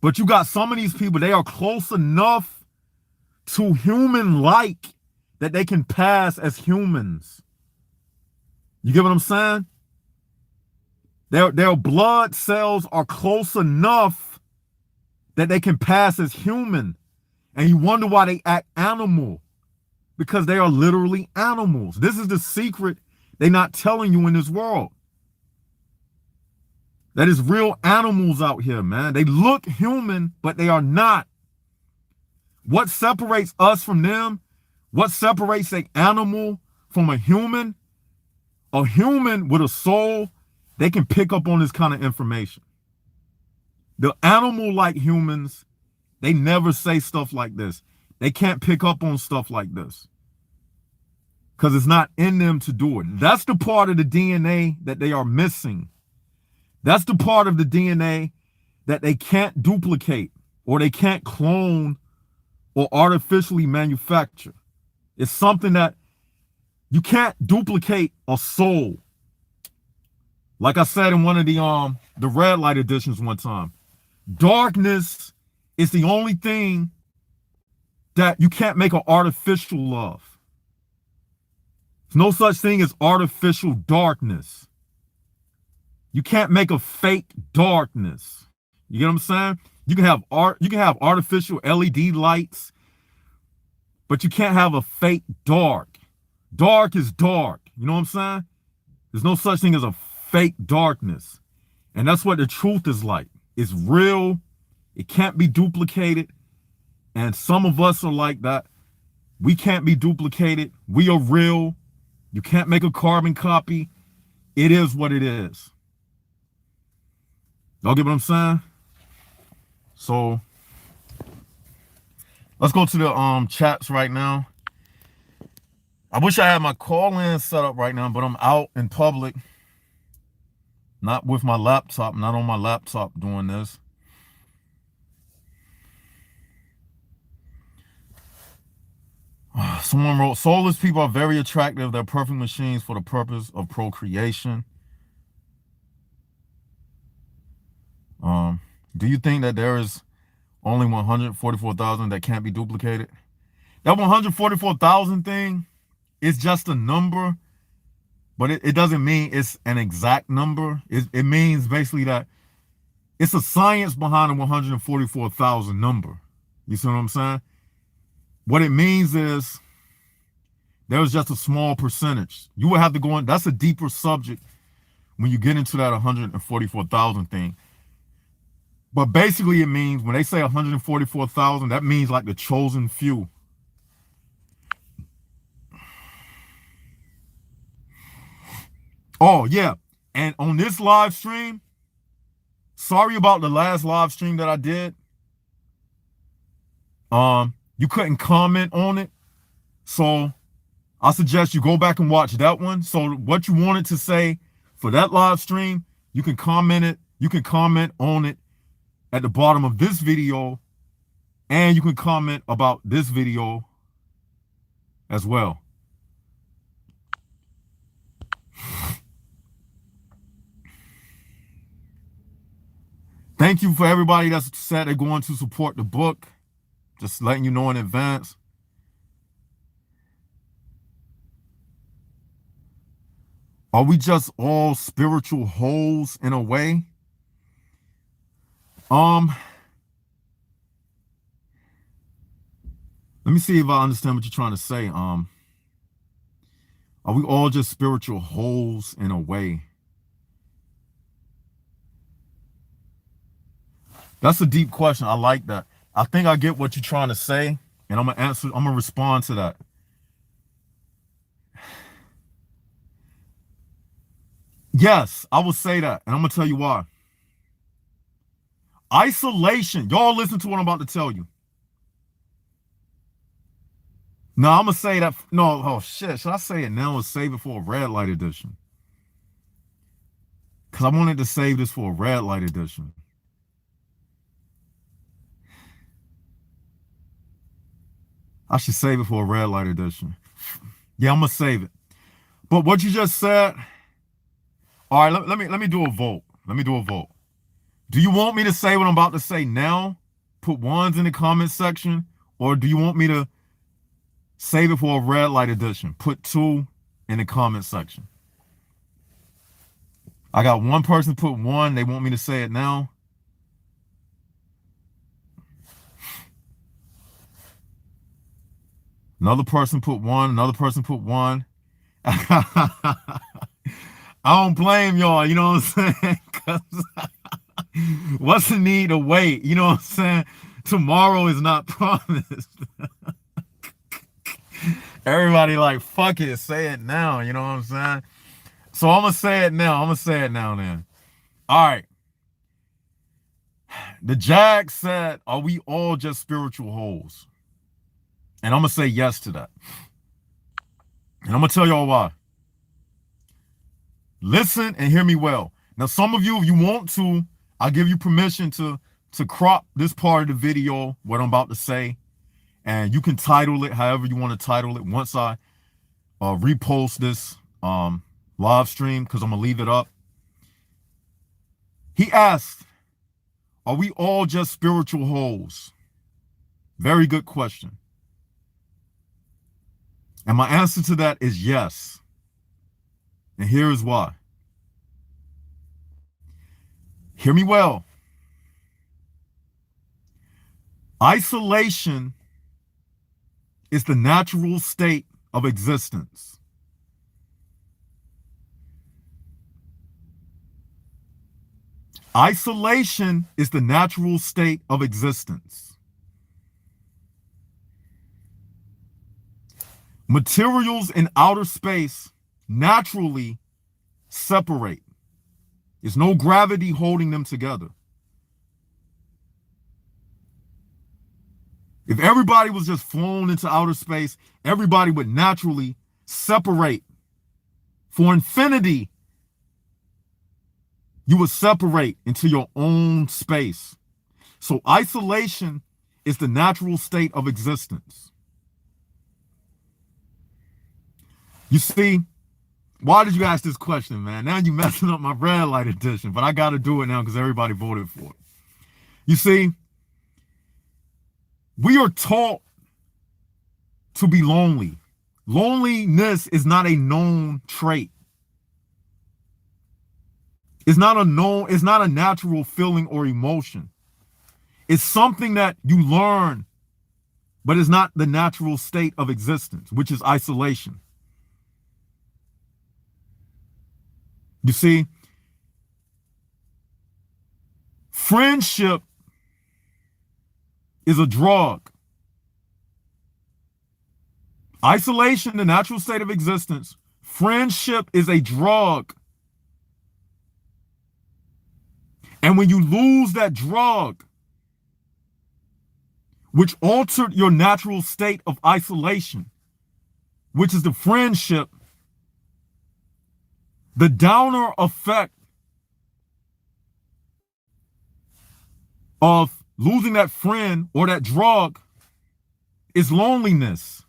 But you got some of these people, they are close enough to human-like that they can pass as humans. You get what I'm saying? Their blood cells are close enough that they can pass as human. And you wonder why they act animal. Because they are literally animals. This is the secret they're not telling you in this world. That is real animals out here, man. They look human, but they are not. What separates us from them? What separates an animal from a human? A human with a soul, they can pick up on this kind of information. The animal-like humans, they never say stuff like this. They can't pick up on stuff like this. because it's not in them to do it. That's the part of the DNA that they are missing. That's the part of the DNA that they can't duplicate or they can't clone or artificially manufacture. It's something that you can't duplicate a soul. Like I said in one of the red light editions one time, darkness is the only thing that you can't make an artificial of. There's no such thing as artificial darkness. You can't make a fake darkness. You get what I'm saying? You can have artificial LED lights, but you can't have a fake dark. Dark is dark. You know what I'm saying? There's no such thing as a fake darkness. And that's what the truth is like. It's real. It can't be duplicated. And some of us are like that. We can't be duplicated. We are real. You can't make a carbon copy. It is what it is. Y'all get what I'm saying? So let's go to the chats right now. I wish I had my call-in set up right now, but I'm out in public. Not with my laptop, not on my laptop doing this. Someone wrote, soulless people are very attractive. They're perfect machines for the purpose of procreation. Do you think that there is only 144,000 that can't be duplicated? That 144,000 thing is just a number, but it doesn't mean it's an exact number. It means basically that it's a science behind the 144,000 number. You see what I'm saying? What it means is there's just a small percentage. You would have to go in. That's a deeper subject when you get into that 144,000 thing. But basically it means when they say 144,000, that means like the chosen few. Oh, yeah. And on this live stream, sorry about the last live stream that I did. You couldn't comment on it. So I suggest you go back and watch that one. So what you wanted to say for that live stream, you can comment it. You can comment on it at the bottom of this video, and you can comment about this video as well. Thank you for everybody that's said they're going to support the book. Just letting you know in advance. Are we just all spiritual holes in a way? Let me see if I understand what you're trying to say. Are we all just spiritual holes in a way? That's a deep question. I like that. I think I get what you're trying to say, and I'm gonna answer. I'm gonna respond to that. Yes, I will say that, and I'm gonna tell you why. Isolation. Y'all listen to what I'm about to tell you. No, I'm gonna say that. No, oh shit. Should I say it now or save it for a red light edition? Because I wanted to save this for a red light edition. I should save it for a red light edition. Yeah, I'm gonna save it. But what you just said. All right, let me do a vote. Let me do a vote. Do you want me to say what I'm about to say now? Put ones in the comment section, or do you want me to save it for a red light edition? Put 2 in the comment section. I got one person put 1. They want me to say it now. Another person put 1. Another person put 1. I don't blame y'all, you know what I'm saying? 'Cause what's the need to wait? You know what I'm saying? Tomorrow is not promised. Everybody like, fuck it, say it now, you know what I'm saying? So I'm going to say it now. I'm going to say it now then. All right. The Jag said, are we all just spiritual holes? And I'm going to say yes to that. And I'm going to tell y'all why. Listen and hear me well. Now, some of you, if you want to, I'll give you permission to crop this part of the video, what I'm about to say, and you can title it however you want to title it once I repost this live stream, because I'm going to leave it up. He asked, are we all just spiritual holes? Very good question. And my answer to that is yes. And here is why. Hear me well. Isolation is the natural state of existence. Isolation is the natural state of existence. Materials in outer space naturally separate. There's no gravity holding them together. If everybody was just flown into outer space, everybody would naturally separate. For infinity, you would separate into your own space. So isolation is the natural state of existence. You see, why did you ask this question, man? Now you're messing up my red light edition, but I got to do it now because everybody voted for it. You see, we are taught to be lonely. Loneliness is not a known trait. It's not a natural feeling or emotion. It's something that you learn, but it's not the natural state of existence, which is isolation. You see, friendship is a drug. Isolation, the natural state of existence. Friendship is a drug. And when you lose that drug, which altered your natural state of isolation, which is the friendship, the downer effect of losing that friend or that drug is loneliness.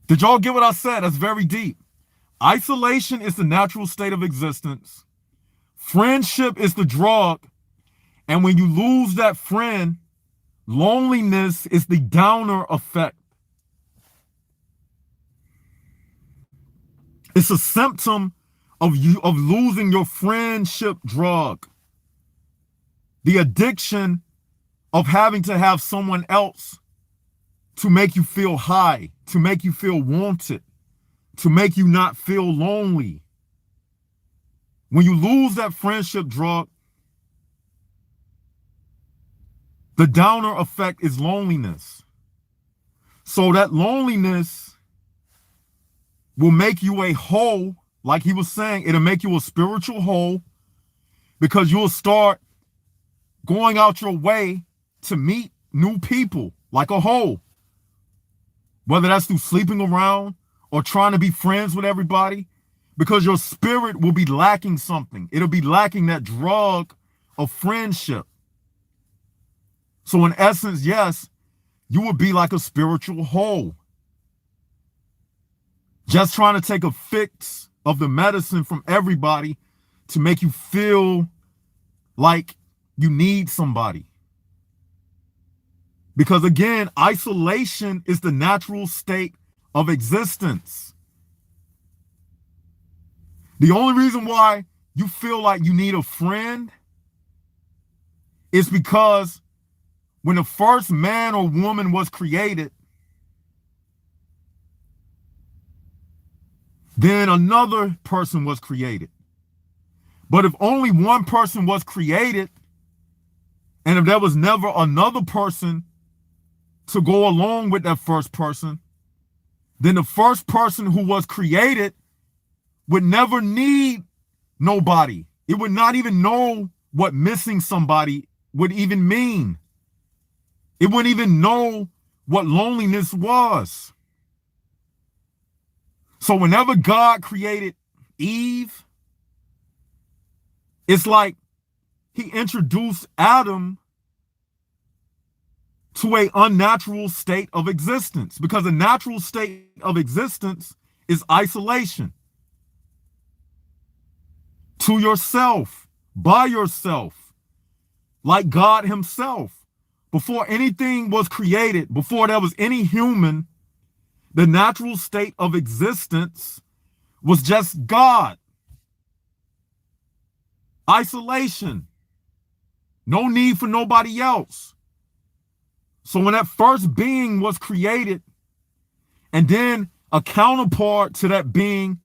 Did y'all get what I said? That's very deep. Isolation is the natural state of existence. Friendship is the drug. And when you lose that friend, loneliness is the downer effect. It's a symptom of losing your friendship drug. The addiction of having to have someone else to make you feel high, to make you feel wanted, to make you not feel lonely. When you lose that friendship drug, the downer effect is loneliness. So that loneliness will make you a whole, like he was saying, it'll make you a spiritual whole, because you'll start going out your way to meet new people like a whole. Whether that's through sleeping around or trying to be friends with everybody, because your spirit will be lacking something. It'll be lacking that drug of friendship. So in essence, yes, you will be like a spiritual whole. Just trying to take a fix of the medicine from everybody to make you feel like you need somebody. Because again, isolation is the natural state of existence. The only reason why you feel like you need a friend is because when the first man or woman was created, then another person was created. But if only one person was created, and if there was never another person to go along with that first person, then the first person who was created would never need nobody. It would not even know what missing somebody would even mean. It wouldn't even know what loneliness was. So whenever God created Eve, it's like he introduced Adam to a unnatural state of existence, because a natural state of existence is isolation, to yourself, by yourself, like God himself. Before anything was created, before there was any human, the natural state of existence was just God. Isolation. No need for nobody else. So when that first being was created, and then a counterpart to that being,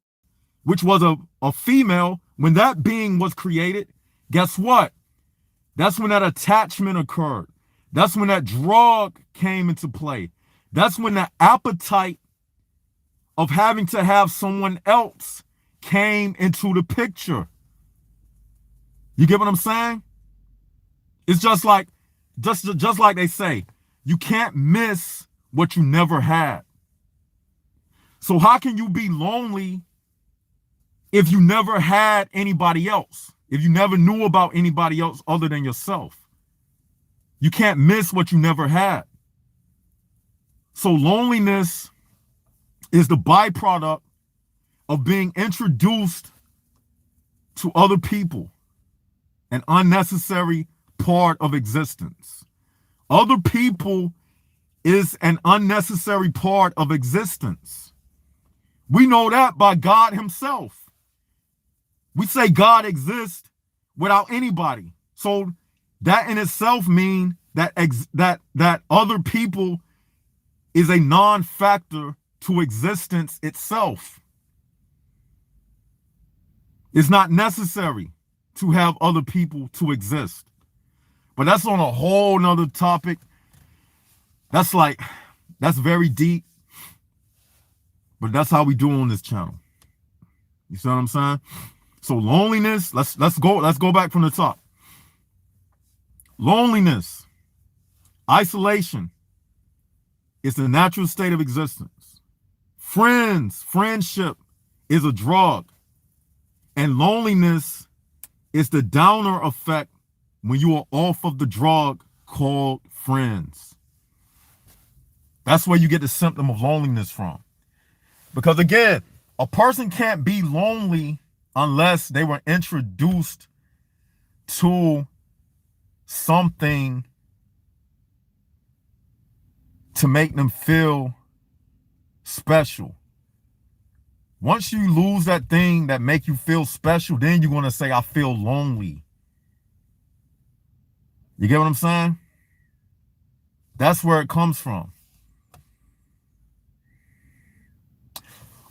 which was a female, when that being was created, guess what? That's when that attachment occurred. That's when that drug came into play. That's when the appetite of having to have someone else came into the picture. You get what I'm saying? It's just like they say, you can't miss what you never had. So how can you be lonely if you never had anybody else? If you never knew about anybody else other than yourself? You can't miss what you never had. So loneliness is the byproduct of being introduced to other people, an unnecessary part of existence. Other people is an unnecessary part of existence. We know that by God himself. We say God exists without anybody. So that in itself means that other people is a non-factor to existence itself. It's not necessary to have other people to exist. But that's on a whole nother topic. That's very deep. But that's how we do on this channel. You see what I'm saying? So loneliness, let's go back from the top. Loneliness, isolation, is the natural state of existence. Friendship is a drug. And loneliness is the downer effect when you are off of the drug called friends. That's where you get the symptom of loneliness from. Because again, a person can't be lonely unless they were introduced to something to make them feel special. Once you lose that thing that make you feel special, then you're going to say, I feel lonely. You get what I'm saying? That's where it comes from.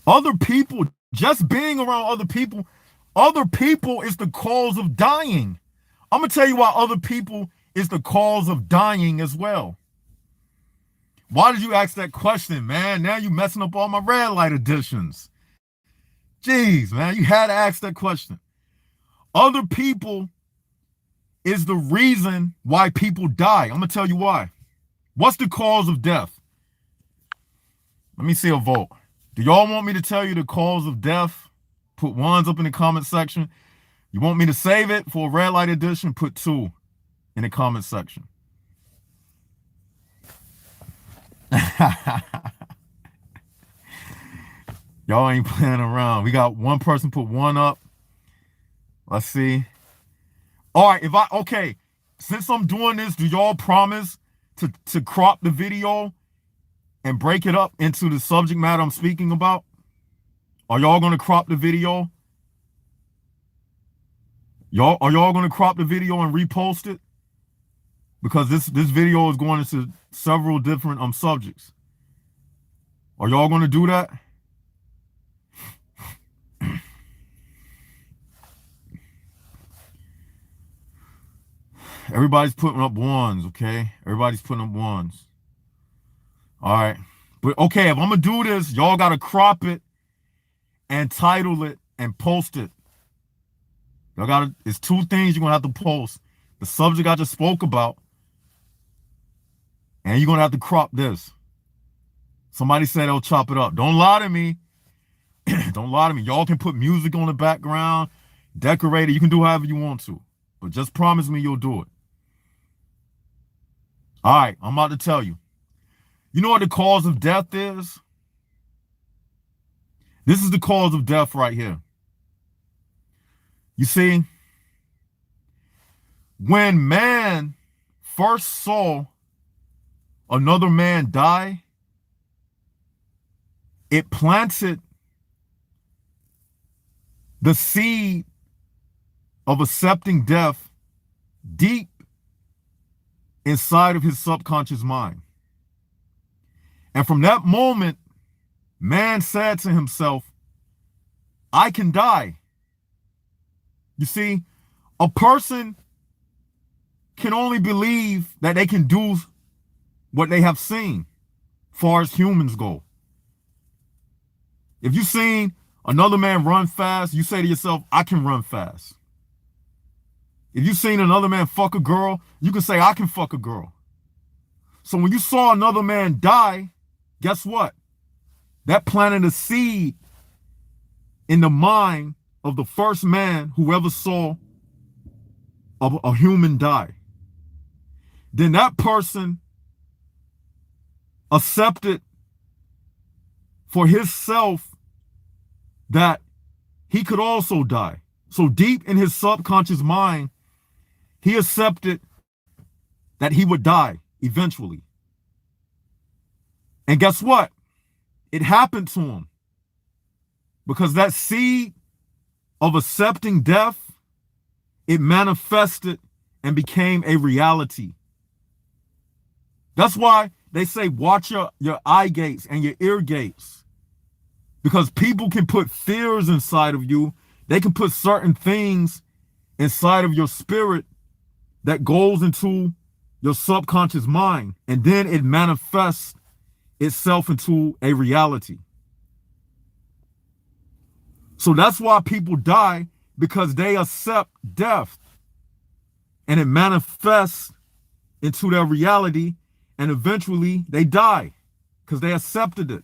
Other people, just being around other people is the cause of dying. I'm going to tell you why other people is the cause of dying as well. Why did you ask that question, man? Now you messing up all my red light editions. Jeez, man, you had to ask that question. Other people is the reason why people die. I'm going to tell you why. What's the cause of death? Let me see a vote. Do y'all want me to tell you the cause of death? Put ones up in the comment section. You want me to save it for a red light edition? Put 2 in the comment section. Y'all ain't playing around. We got one person put 1 up. Let's see. All right, okay, since I'm doing this, do y'all promise to crop the video and break it up into the subject matter I'm speaking about? Are y'all going to crop the video? Are y'all going to crop the video and repost it? Because this video is going into several different subjects. Are y'all going to do that? Everybody's putting up 1s, okay? Everybody's putting up 1s. All right. But okay, if I'm going to do this, y'all got to crop it and title it and post it. Y'all got to, it's 2 things you're going to have to post. The subject I just spoke about. And you're going to have to crop this. Somebody said they'll chop it up. Don't lie to me. Don't lie to me. Y'all can put music on the background, decorate it. You can do however you want to. But just promise me you'll do it. All right, I'm about to tell you. You know what the cause of death is? This is the cause of death right here. You see, when man first saw another man die, it planted the seed of accepting death deep inside of his subconscious mind. And from that moment, man said to himself, I can die. You see, a person can only believe that they can do what they have seen, far as humans go. If you've seen another man run fast, you say to yourself, I can run fast. If you've seen another man fuck a girl, you can say, I can fuck a girl. So when you saw another man die, guess what? That planted a seed in the mind of the first man who ever saw a human die. Then that person accepted for himself that he could also die. So deep in his subconscious mind, he accepted that he would die eventually. And guess what? It happened to him. Because that seed of accepting death, it manifested and became a reality. That's why they say watch your eye gates and your ear gates. Because people can put fears inside of you. They can put certain things inside of your spirit that goes into your subconscious mind. And then it manifests itself into a reality. So that's why people die, because they accept death. And it manifests into their reality. And eventually they die because they accepted it.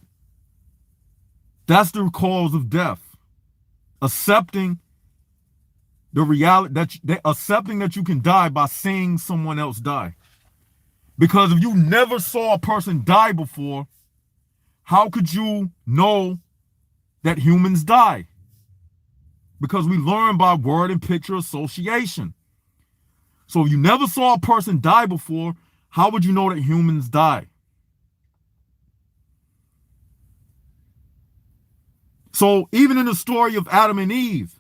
That's the cause of death. Accepting the reality, accepting that you can die by seeing someone else die. Because if you never saw a person die before, how could you know that humans die? Because we learn by word and picture association. So if you never saw a person die before, how would you know that humans die? So even in the story of Adam and Eve,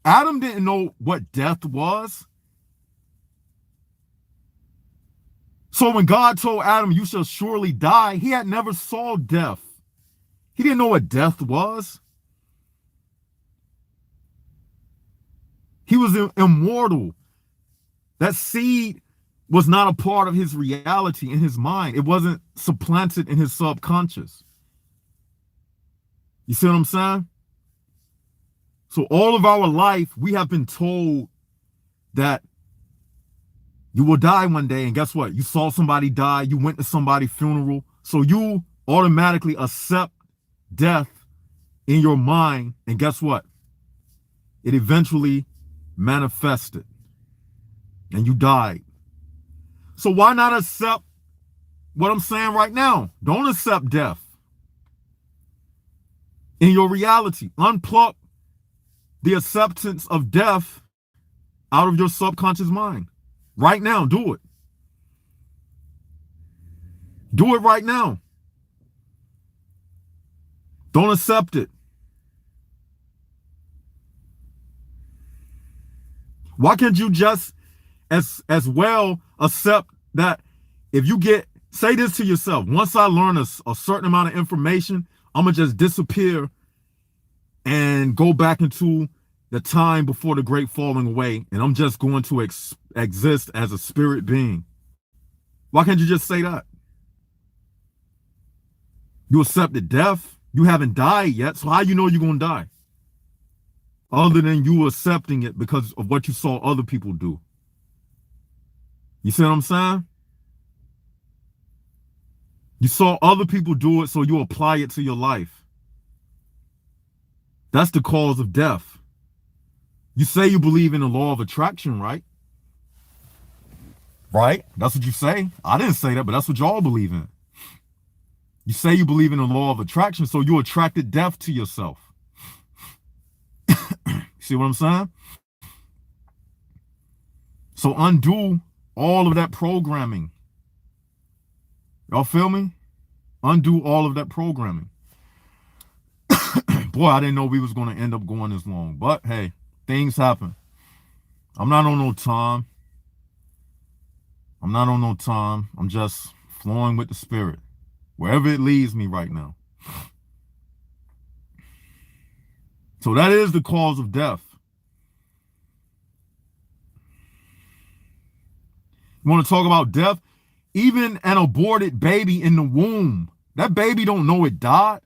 Adam didn't know what death was. So when God told Adam, you shall surely die, he had never saw death. He didn't know what death was. He was immortal. That seed was not a part of his reality in his mind. It wasn't supplanted in his subconscious. You see what I'm saying? So all of our life, we have been told that you will die one day. And guess what? You saw somebody die. You went to somebody's funeral. So you automatically accept death in your mind. And guess what? It eventually manifested. And you died. So why not accept what I'm saying right now? Don't accept death in your reality. Unplug the acceptance of death out of your subconscious mind. Right now, do it. Do it right now. Don't accept it. Why can't you just as well accept that if you say this to yourself, once I learn a certain amount of information, I'm going to just disappear and go back into the time before the great falling away, and I'm just going to exist as a spirit being. Why can't you just say that? You accepted death. You haven't died yet, so how you know you're going to die? Other than you accepting it because of what you saw other people do. You see what I'm saying? You saw other people do it, so you apply it to your life. That's the cause of death. You say you believe in the law of attraction, right? Right? That's what you say. I didn't say that, but that's what y'all believe in. You say you believe in the law of attraction, so you attracted death to yourself. See what I'm saying? So undo all of that programming. Y'all feel me? Undo all of that programming. Boy, I didn't know we was going to end up going this long. But hey, things happen. I'm not on no time. I'm just flowing with the spirit. Wherever it leads me right now. So that is the cause of death. You want to talk about death? Even an aborted baby in the womb, that baby don't know it died.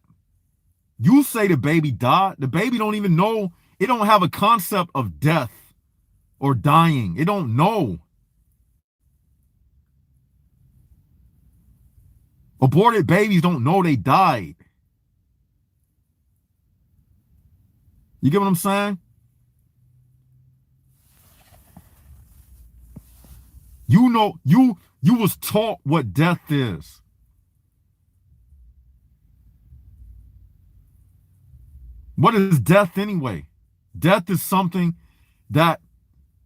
You say the baby died. The baby don't even know. It don't have a concept of death or dying. It don't know. Aborted babies don't know they died. You get what I'm saying? You know, you was taught what death is. What is death anyway? Death is something that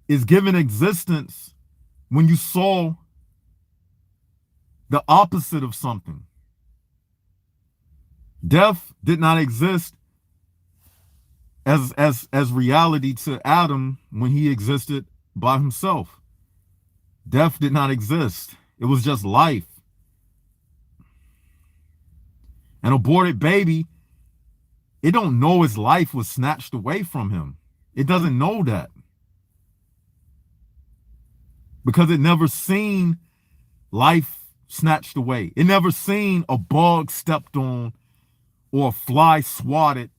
is given existence when you saw the opposite of something. Death did not exist as reality to Adam when he existed by himself. Death did not exist. It was just life. An aborted baby, it don't know his life was snatched away from him. It doesn't know that. Because it never seen life snatched away. It never seen a bug stepped on or a fly swatted.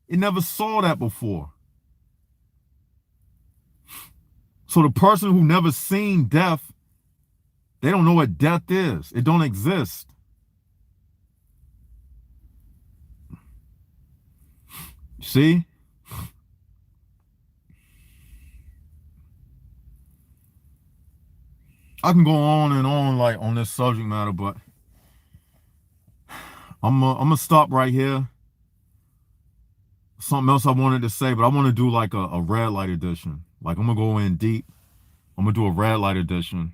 It never saw that before. So the person who never seen death, they don't know what death is. It don't exist. See? I can go on and on like on this subject matter, but I'm gonna stop right here. Something else I wanted to say, but I want to do like a red light edition. Like I'm gonna go in deep. I'm gonna do a red light edition.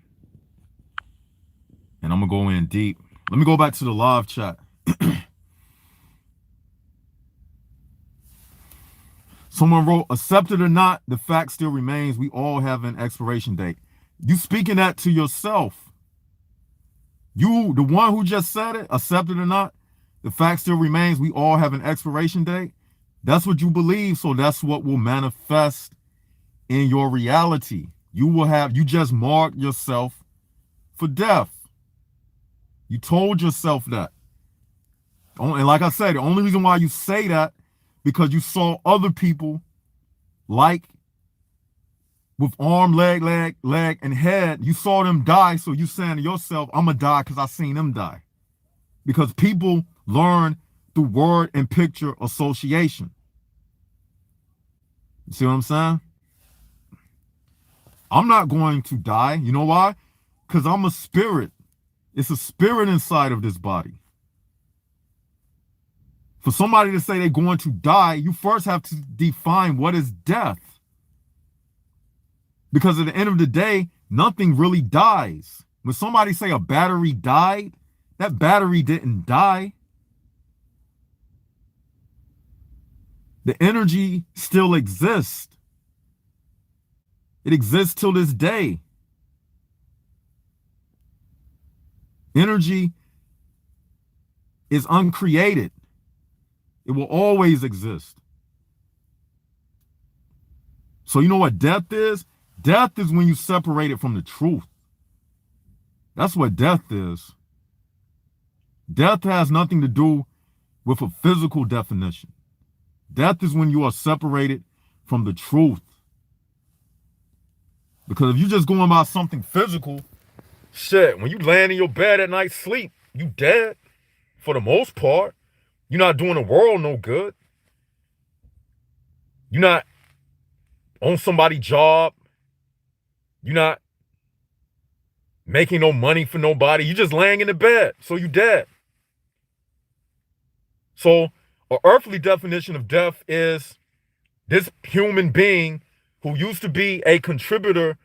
And I'm gonna go in deep. Let me go back to the live chat. Someone wrote, accept it or not, the fact still remains. We all have an expiration date. You speaking that to yourself. You, the one who just said it, accept it or not, the fact still remains. We all have an expiration date. That's what you believe. So that's what will manifest in your reality. You just marked yourself for death. You told yourself that. And like I said, the only reason why you say that, because you saw other people like with arm, leg, and head. You saw them die, so you saying to yourself, I'm going to die because I seen them die. Because people learn through word and picture association. You see what I'm saying? I'm not going to die. You know why? Because I'm a spirit. It's a spirit inside of this body. For somebody to say they're going to die, you first have to define what is death. Because at the end of the day, nothing really dies. When somebody say a battery died, that battery didn't die. The energy still exists. It exists till this day. Energy is uncreated. It will always exist. So you know what death is? Death is when you separate it from the truth. That's what death is. Death has nothing to do with a physical definition. Death is when you are separated from the truth. Because if you're just going by something physical, shit, when you land in your bed at night, sleep, you dead for the most part. You're not doing the world no good. You're not on somebody's job. You're not making no money for nobody. You're just laying in the bed. So you dead. So an earthly definition of death is this human being who used to be a contributor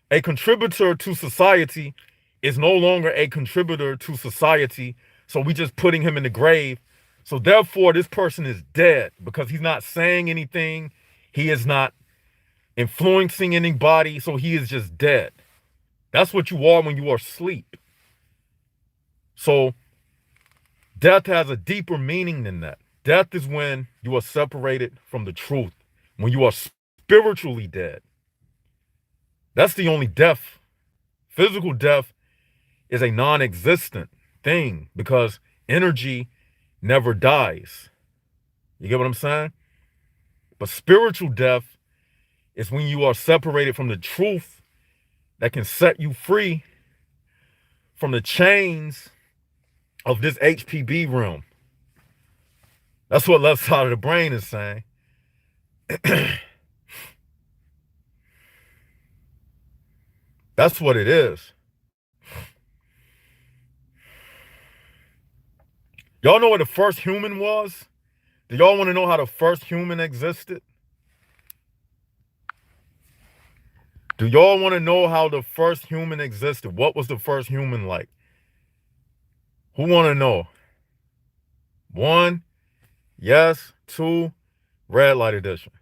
to society is no longer a contributor to society. So we just putting him in the grave. So therefore, this person is dead because he's not saying anything. He is not influencing anybody. So he is just dead. That's what you are when you are asleep. So death has a deeper meaning than that. Death is when you are separated from the truth, when you are spiritually dead. That's the only death. Physical death is a non-existent thing because energy never dies. You get what I'm saying? But spiritual death is when you are separated from the truth that can set you free from the chains of this HPB realm. That's what left side of the brain is saying. That's what it is. Y'all know what the first human was? Do y'all want to know how the first human existed? Do y'all want to know how the first human existed? What was the first human like? Who want to know? 1, yes. 2, red light edition.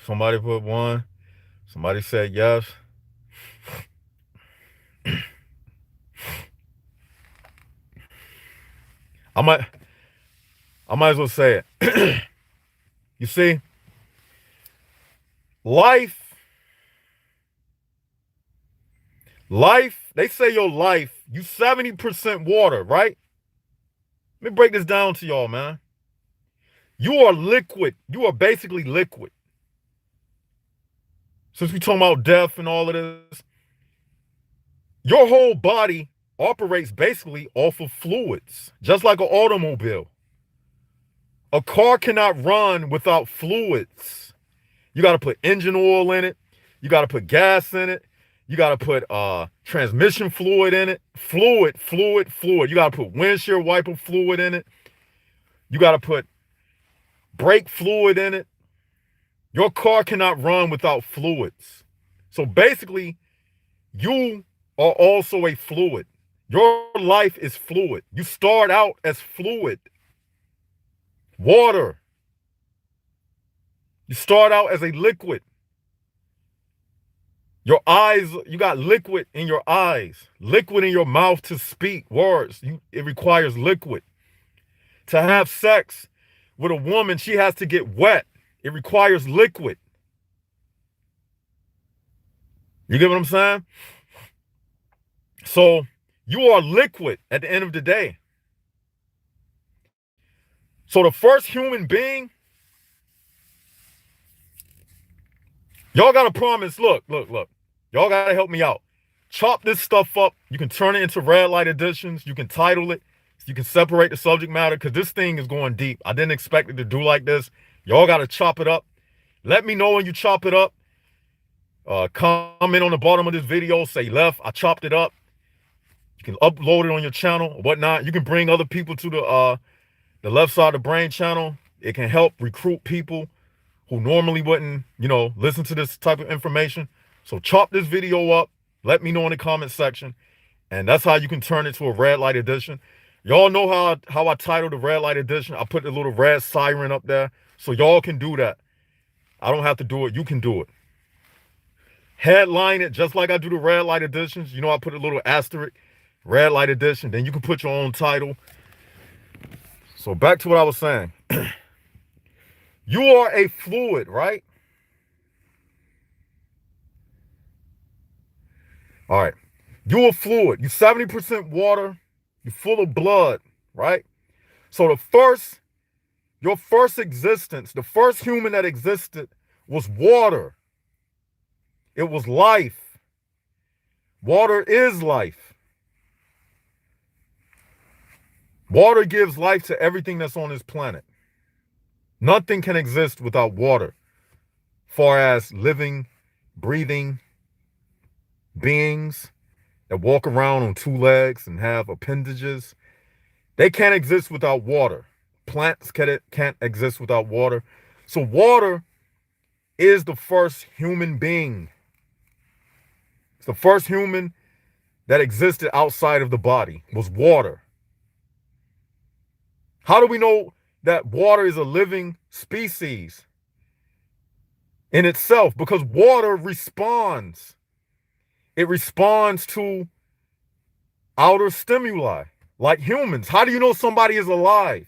Somebody put 1. Somebody said yes. I might as well say it. You see, life, they say your life, you 70% water, right? Let me break this down to y'all, man. You are liquid. You are basically liquid. Since we talking about death and all of this, your whole body operates basically off of fluids, just like an automobile. A car cannot run without fluids. You got to put engine oil in it. You got to put gas in it. You got to put transmission fluid in it. Fluid. You got to put windshield wiper fluid in it. You got to put brake fluid in it. Your car cannot run without fluids. So basically, you are also a fluid. Your life is fluid. You start out as fluid. Water. You start out as a liquid. Your eyes, you got liquid in your eyes, liquid in your mouth to speak words. It requires liquid. To have sex with a woman, she has to get wet. It requires liquid. You get what I'm saying? So you are liquid at the end of the day. So the first human being, y'all got to promise, look. Y'all got to help me out. Chop this stuff up. You can turn it into red light editions. You can title it. You can separate the subject matter because this thing is going deep. I didn't expect it to do like this. Y'all got to chop it up. Let me know when you chop it up. Comment on the bottom of this video. Say left. I chopped it up. You can upload it on your channel or whatnot. You can bring other people to the left side of the brain channel. It can help recruit people who normally wouldn't, listen to this type of information. So chop this video up. Let me know in the comment section. And that's how you can turn it to a red light edition. Y'all know how I titled the red light edition. I put the little red siren up there. So y'all can do that. I don't have to do it. You can do it. Headline it just like I do the red light editions. I put a little asterisk, red light edition. Then you can put your own title. So back to what I was saying. You are a fluid, right? All right. You're a fluid. You're 70% water. You're full of blood, right? So your first existence, the first human that existed was water. It was life. Water is life. Water gives life to everything that's on this planet. Nothing can exist without water, far as living, breathing beings that walk around on two legs and have appendages. They can't exist without water. Plants can't exist without water. So water is the first human being. It's the first human that existed outside of the body was water. How do we know that water is a living species in itself? Because water responds. It responds to outer stimuli, like humans. How do you know somebody is alive?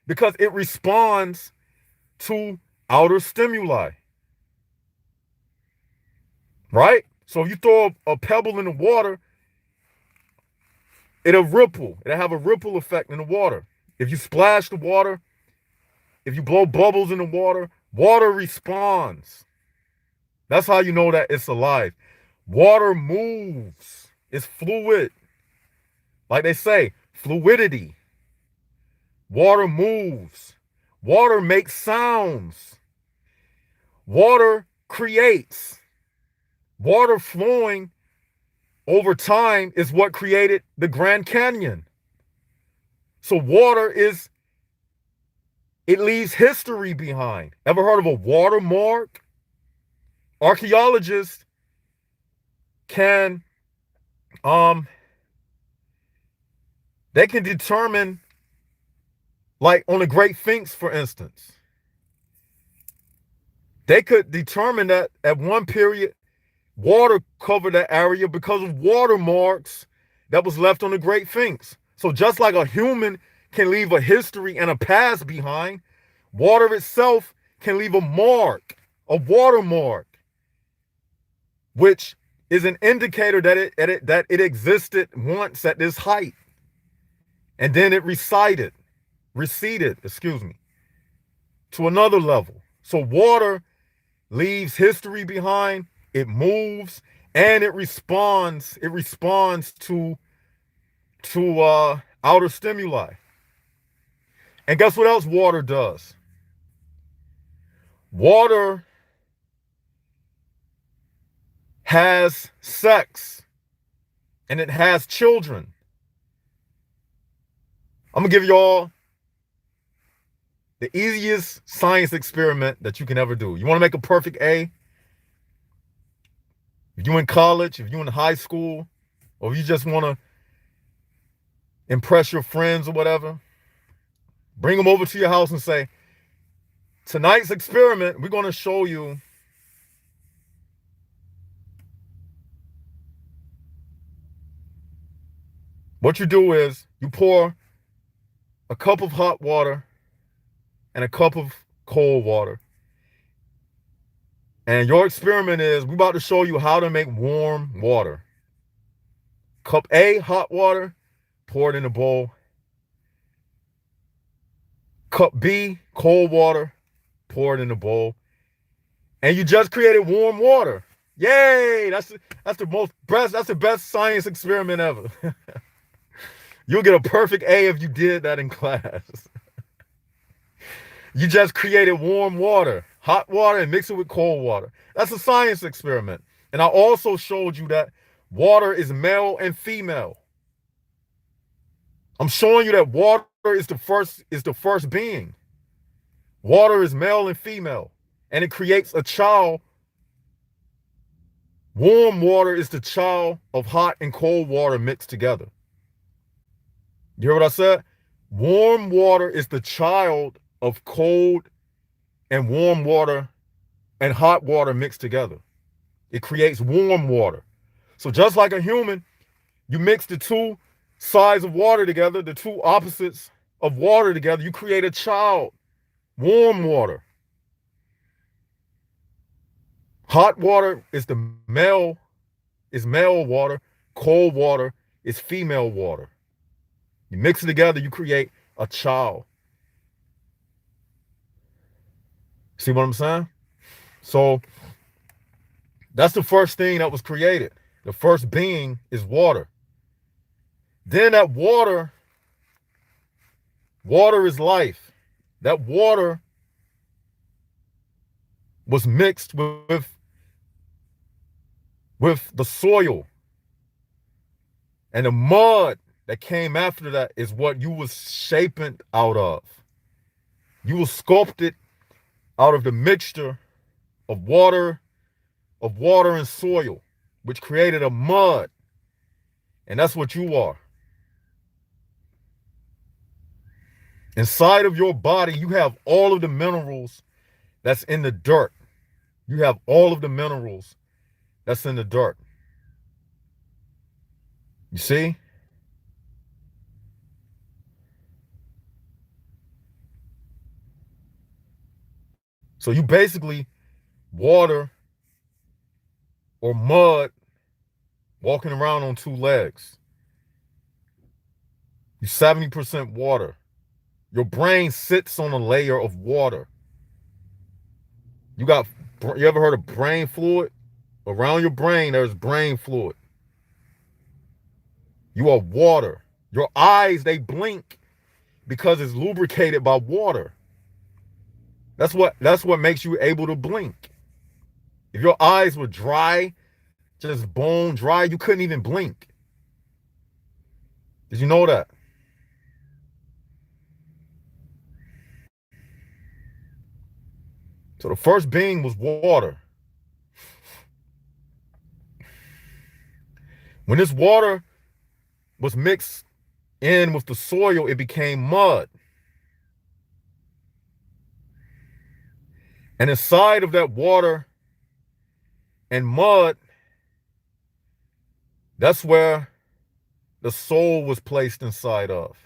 Because it responds to outer stimuli, right? So if you throw a pebble in the water, it'll ripple. It'll have a ripple effect in the water. If you splash the water, if you blow bubbles in the water, water responds. That's how you know that it's alive. Water moves. It's fluid. Like they say, fluidity. Water moves. Water makes sounds. Water creates. Water flowing over time is what created the Grand Canyon. So water it leaves history behind. Ever heard of a watermark? Archaeologists can they can determine, like on the Great Sphinx, for instance, they could determine that at one period water covered that area because of watermarks that was left on the Great Sphinx. So just like a human can leave a history and a past behind, water itself can leave a mark, a watermark, which is an indicator that it existed once at this height. And then it receded, to another level. So water leaves history behind, it moves, and it responds to outer stimuli. And guess what else water does? Water has sex and it has children. I'm gonna give y'all the easiest science experiment that you can ever do. You want to make a perfect A? If you're in college, if you're in high school, or if you just want to impress your friends or whatever, bring them over to your house and say, tonight's experiment, we're going to show you what you do is you pour a cup of hot water and a cup of cold water. And your experiment is, we're about to show you how to make warm water. Cup A, hot water, pour it in a bowl. Cup B, cold water, pour it in a bowl. And you just created warm water. Yay! That's the best science experiment ever. You'll get a perfect A if you did that in class. You just created warm water, hot water, and mix it with cold water. That's a science experiment. And I also showed you that water is male and female. I'm showing you that water is the first being. Water is male and female, and it creates a child. Warm water is the child of hot and cold water mixed together. You hear what I said? Warm water is the child of cold and warm water and hot water mixed together. It creates warm water. So just like a human, you mix the two sides of water together, the two opposites of water together, you create a child. Warm water. Hot water is male water. Cold water is female water. You mix it together, you create a child. See what I'm saying? So That's the first thing that was created. The first being is water. Then that water is life. That water was mixed with the soil. And the mud that came after that is what you was shaped out of. You was sculpted out of the mixture of water and soil, which created a mud. And that's what you are. Inside of your body, you have all of the minerals that's in the dirt. You have all of the minerals that's in the dirt. You see? So you basically water or mud walking around on two legs. You're 70% water. Your brain sits on a layer of water. You ever heard of brain fluid? Around your brain, there's brain fluid. You are water. Your eyes, they blink because it's lubricated by water. That's what makes you able to blink. If your eyes were dry, just bone dry, you couldn't even blink. Did you know that? So the first being was water. When this water was mixed in with the soil, it became mud. And inside of that water and mud, that's where the soul was placed inside of.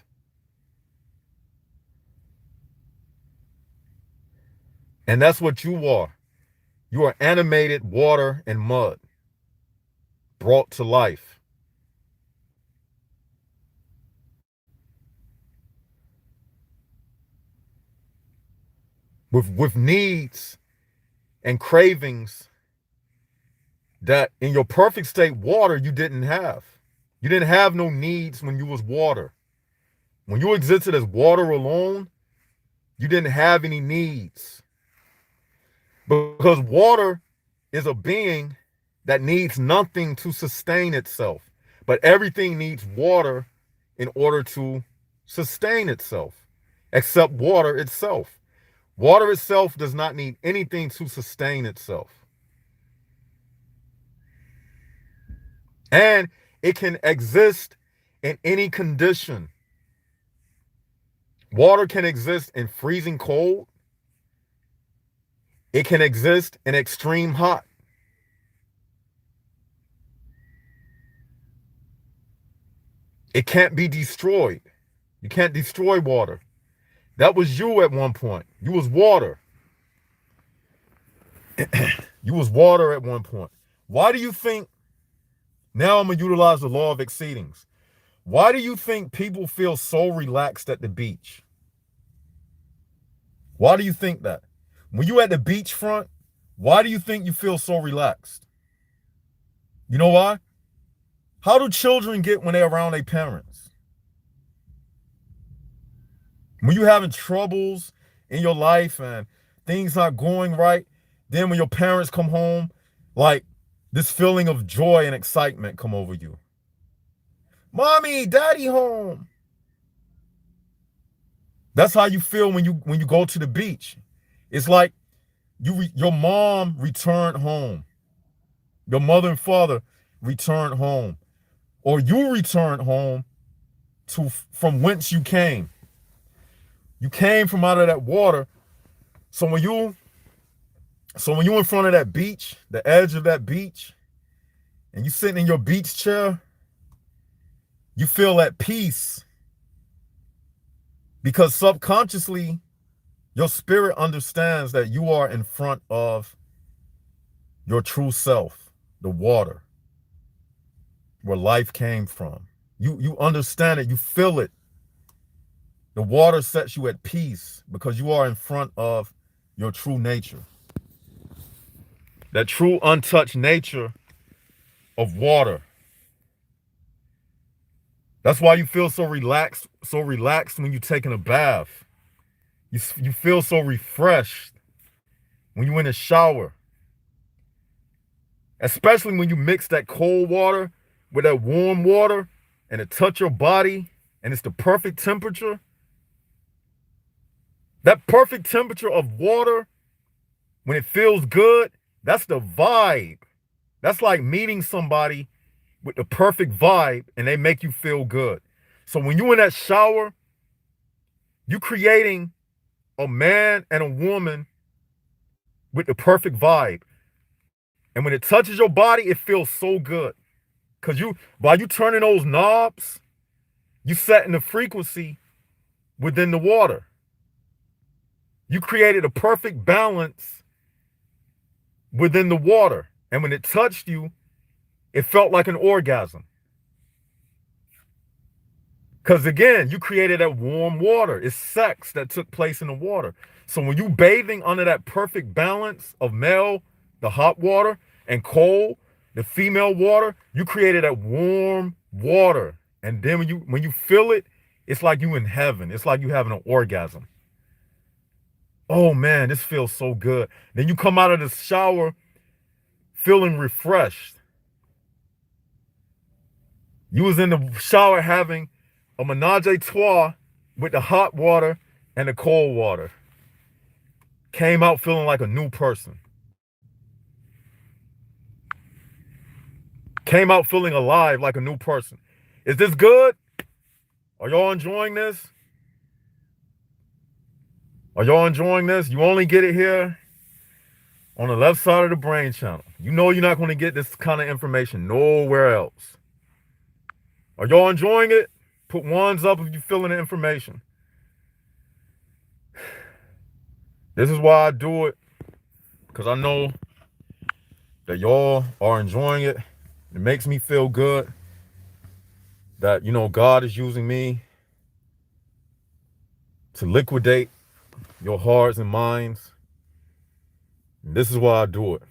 And that's what you are. You are animated water and mud brought to life. With needs and cravings that in your perfect state water you didn't have. You didn't have no needs when you was water. When you existed as water alone, you didn't have any needs. Because water is a being that needs nothing to sustain itself. But everything needs water in order to sustain itself, except water itself. Water itself does not need anything to sustain itself. And it can exist in any condition. Water can exist in freezing cold. It can exist in extreme hot. It can't be destroyed. You can't destroy water. That was you at one point. You was water. You was water at one point. Why do you think, now I'm going to utilize the law of exceedings. Why do you think people feel so relaxed at the beach? Why do you think that? When you at the beachfront, why do you think you feel so relaxed? You know why? How do children get when they're around their parents? When you're having troubles in your life and things not going right, then when your parents come home, like this feeling of joy and excitement come over you. Mommy, daddy home. That's how you feel when you go to the beach. It's like your mom returned home. Your mother and father returned home. Or you returned home from whence you came. You came from out of that water. So when you in front of that beach, the edge of that beach, and you sitting in your beach chair, you feel at peace. Because subconsciously, your spirit understands that you are in front of your true self, the water, where life came from. You understand it, you feel it. The water sets you at peace because you are in front of your true nature. that true untouched nature of water. That's why you feel so relaxed when you're taking a bath. You feel so refreshed when you're in the shower. Especially when you mix that cold water with that warm water and it touch your body and it's the perfect temperature. That perfect temperature of water, when it feels good, that's the vibe. That's like meeting somebody with the perfect vibe and they make you feel good. So when you're in that shower, you're creating a man and a woman with the perfect vibe. And when it touches your body, it feels so good. Because while you turning those knobs, you setting the frequency within the water. You created a perfect balance within the water. And when it touched you, it felt like an orgasm. Because again, you created that warm water. It's sex that took place in the water. So when you bathing under that perfect balance of male, the hot water, and cold, the female water, you created that warm water. And then when you feel it, it's like you in heaven. It's like you having an orgasm. Oh man, this feels so good. Then you come out of the shower feeling refreshed. You was in the shower having a menage a trois with the hot water and the cold water. Came out feeling like a new person. Came out feeling alive like a new person. Is this good? Are y'all enjoying this? Are y'all enjoying this? You only get it here on the left side of the brain channel. You know you're not going to get this kind of information nowhere else. Are y'all enjoying it? Put ones up if you're feeling the information. This is why I do it, because I know that y'all are enjoying it. It makes me feel good that, God is using me to liquidate your hearts and minds. And this is why I do it.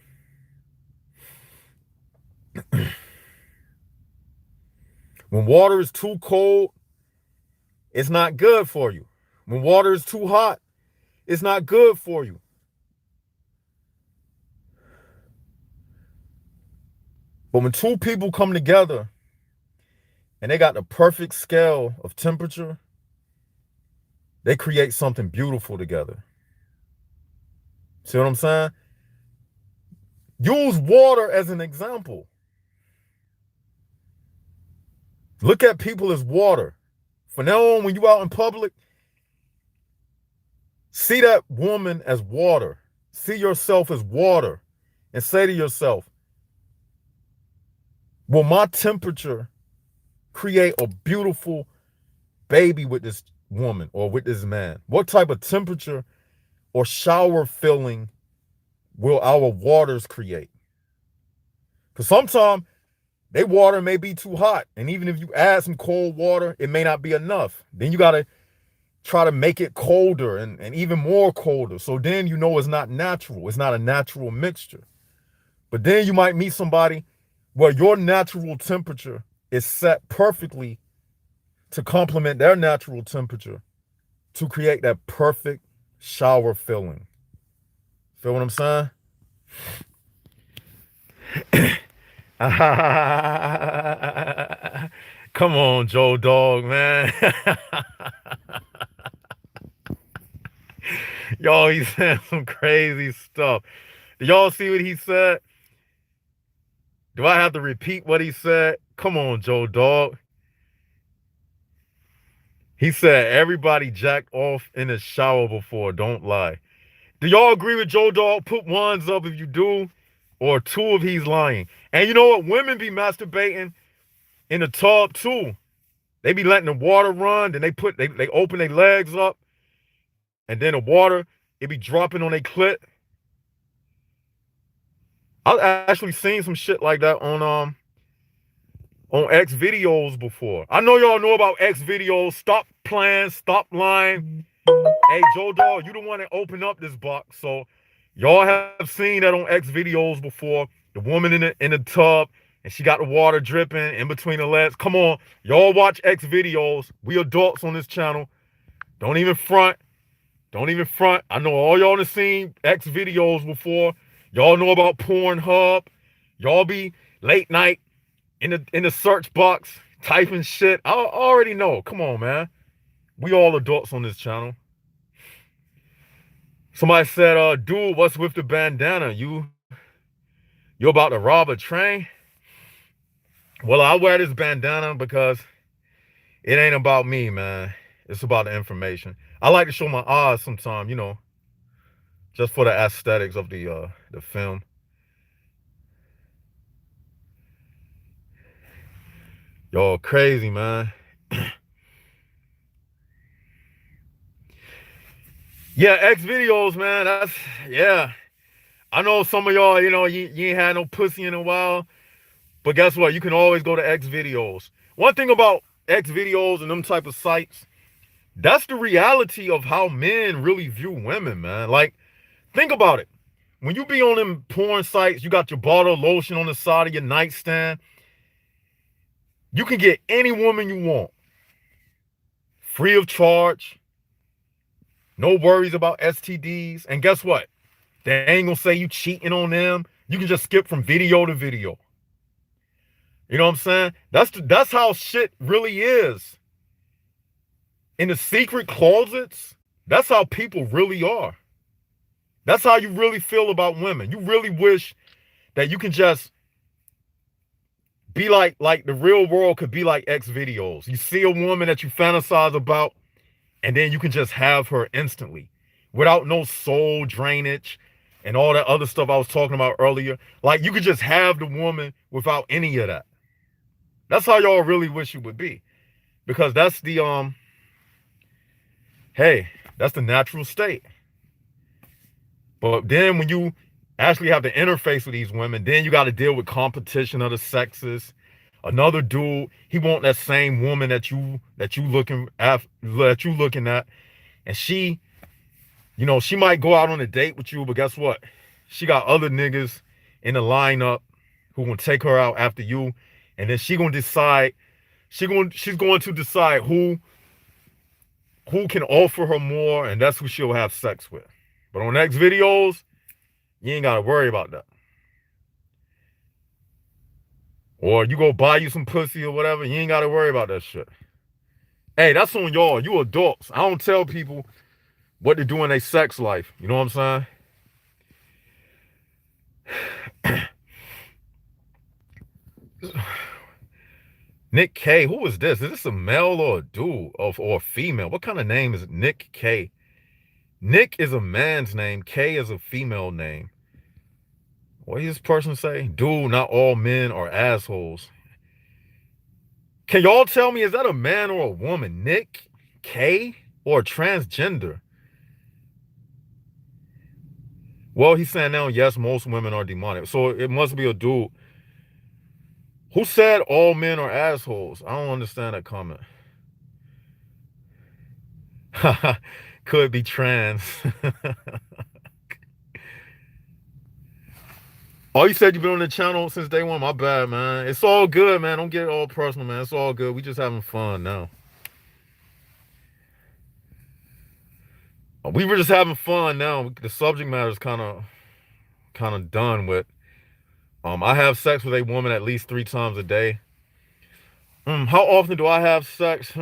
When water is too cold, it's not good for you. When water is too hot, it's not good for you. But when two people come together and they got the perfect scale of temperature, they create something beautiful together. See what I'm saying? Use water as an example. Look at people as water. From now on, when you out in public, see that woman as water. See yourself as water. And say to yourself, will my temperature create a beautiful baby with this woman or with this man? What type of temperature or shower feeling will our waters create? Because sometimes their water may be too hot. And even if you add some cold water, it may not be enough. Then you got to try to make it colder and even more colder. So then it's not natural. It's not a natural mixture. But then you might meet somebody where your natural temperature is set perfectly to complement their natural temperature to create that perfect shower feeling. Feel what I'm saying? Come on, Joe Dog, man. Y'all, he's saying some crazy stuff. Do y'all see what he said? Do I have to repeat what he said? Come on, Joe Dog. He said everybody jacked off in the shower before. Don't lie. Do y'all agree with Joe Dog? Put ones up if you do, or two if he's lying. And you know what? Women be masturbating in the tub too. They be letting the water run, then they open their legs up, and then the water, it be dropping on their clit. I've actually seen some shit like that on X videos before. I know y'all know about X videos. Stop playing, stop lying. Hey, Joe Dog, you the one that opened up this box, so Y'all have seen that on X videos before. The woman in the tub and she got the water dripping in between the legs. Come on, y'all watch X videos. We adults on this channel. Don't even front. Don't even front. I know all y'all have seen X videos before. Y'all know about Pornhub. Y'all be late night in the search box typing shit. I already know. Come on, man. We all adults on this channel. Somebody said, dude, what's with the bandana? You about to rob a train? Well, I wear this bandana because it ain't about me, man. It's about the information. I like to show my eyes sometimes, just for the aesthetics of the film. Y'all crazy, man. Yeah, X videos, man. Yeah. I know some of y'all, you ain't had no pussy in a while. But guess what? You can always go to X videos. One thing about X videos and them type of sites, that's the reality of how men really view women, man. Like, think about it. When you be on them porn sites, you got your bottle of lotion on the side of your nightstand. You can get any woman you want. Free of charge. No worries about STDs. And guess what? They ain't gonna say you cheating on them. You can just skip from video to video. You know what I'm saying? That's how shit really is. In the secret closets, that's how people really are. That's how you really feel about women. You really wish that you can just be like the real world could be like X videos. You see a woman that you fantasize about, and then you can just have her instantly without no soul drainage and all that other stuff I was talking about earlier. Like, you could just have the woman without any of that. That's how y'all really wish you would be. Because that's the, hey, that's the natural state. But then when you actually have to interface with these women, then you got to deal with competition of the sexes. Another dude, he want that same woman that you looking at, and she, she might go out on a date with you, but guess what? She got other niggas in the lineup who gonna take her out after you, and then she's going to decide who can offer her more, and that's who she'll have sex with. But on X videos, you ain't got to worry about that. Or you go buy you some pussy or whatever, you ain't got to worry about that shit. Hey, that's on y'all. You adults. I don't tell people what to do in their sex life. You know what I'm saying? Nick K. Who is this? Is this a male or a dude or a female? What kind of name is Nick K? Nick is a man's name. K is a female name. What does this person say? Dude, not all men are assholes. Can y'all tell me, is that a man or a woman? Nick K or transgender? Well, he's saying now, yes, most women are demonic. So it must be a dude. Who said all men are assholes? I don't understand that comment. Could be trans. Oh, you said you've been on the channel since day one. My bad, man. It's all good, man. Don't get it all personal, man. It's all good. We just having fun now. We were just having fun now. The subject matter is kind of done with. I have sex with a woman at least 3 times a day. How often do I have sex?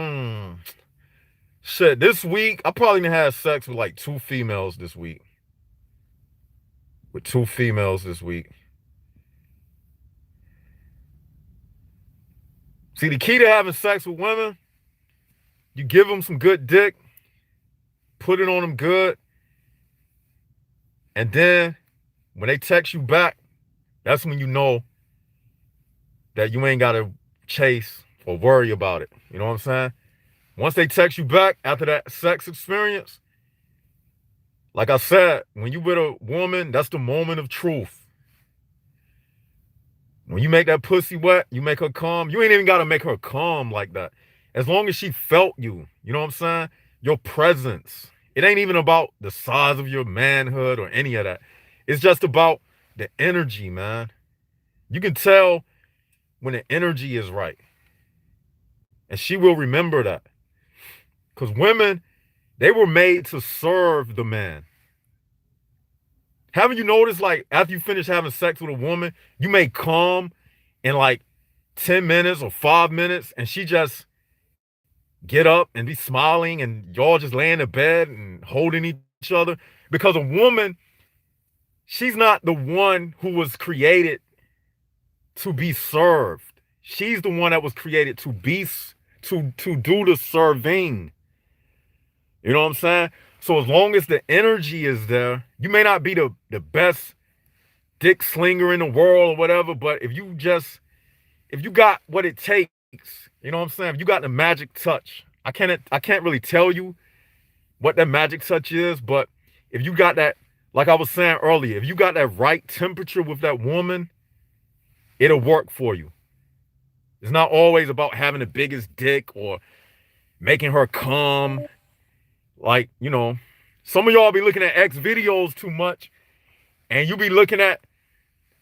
Shit, this week, I probably had sex with like 2 females this week. With 2 females this week. See, the key to having sex with women, you give them some good dick, put it on them good, and then when they text you back, that's when you know that you ain't got to chase or worry about it. You know what I'm saying? Once they text you back after that sex experience, like I said, when you with a woman, that's the moment of truth. When you make that pussy wet, you make her come. You ain't even got to make her come like that. As long as she felt you, you know what I'm saying? Your presence. It ain't even about the size of your manhood or any of that. It's just about the energy, man. You can tell when the energy is right. And she will remember that. Because women, they were made to serve the man. Haven't you noticed, like, after you finish having sex with a woman, you may come in like 10 minutes or 5 minutes, and she just get up and be smiling, and y'all just lay in the bed and holding each other? Because a woman, she's not the one who was created to be served. She's the one that was created to be to do the serving. You know what I'm saying? So as long as the energy is there, you may not be the best dick slinger in the world or whatever, but if you got what it takes, you know what I'm saying? If you got the magic touch, I can't really tell you what that magic touch is, but if you got that, like I was saying earlier, if you got that right temperature with that woman, it'll work for you. It's not always about having the biggest dick or making her come. Like, some of y'all be looking at X videos too much, and you be looking at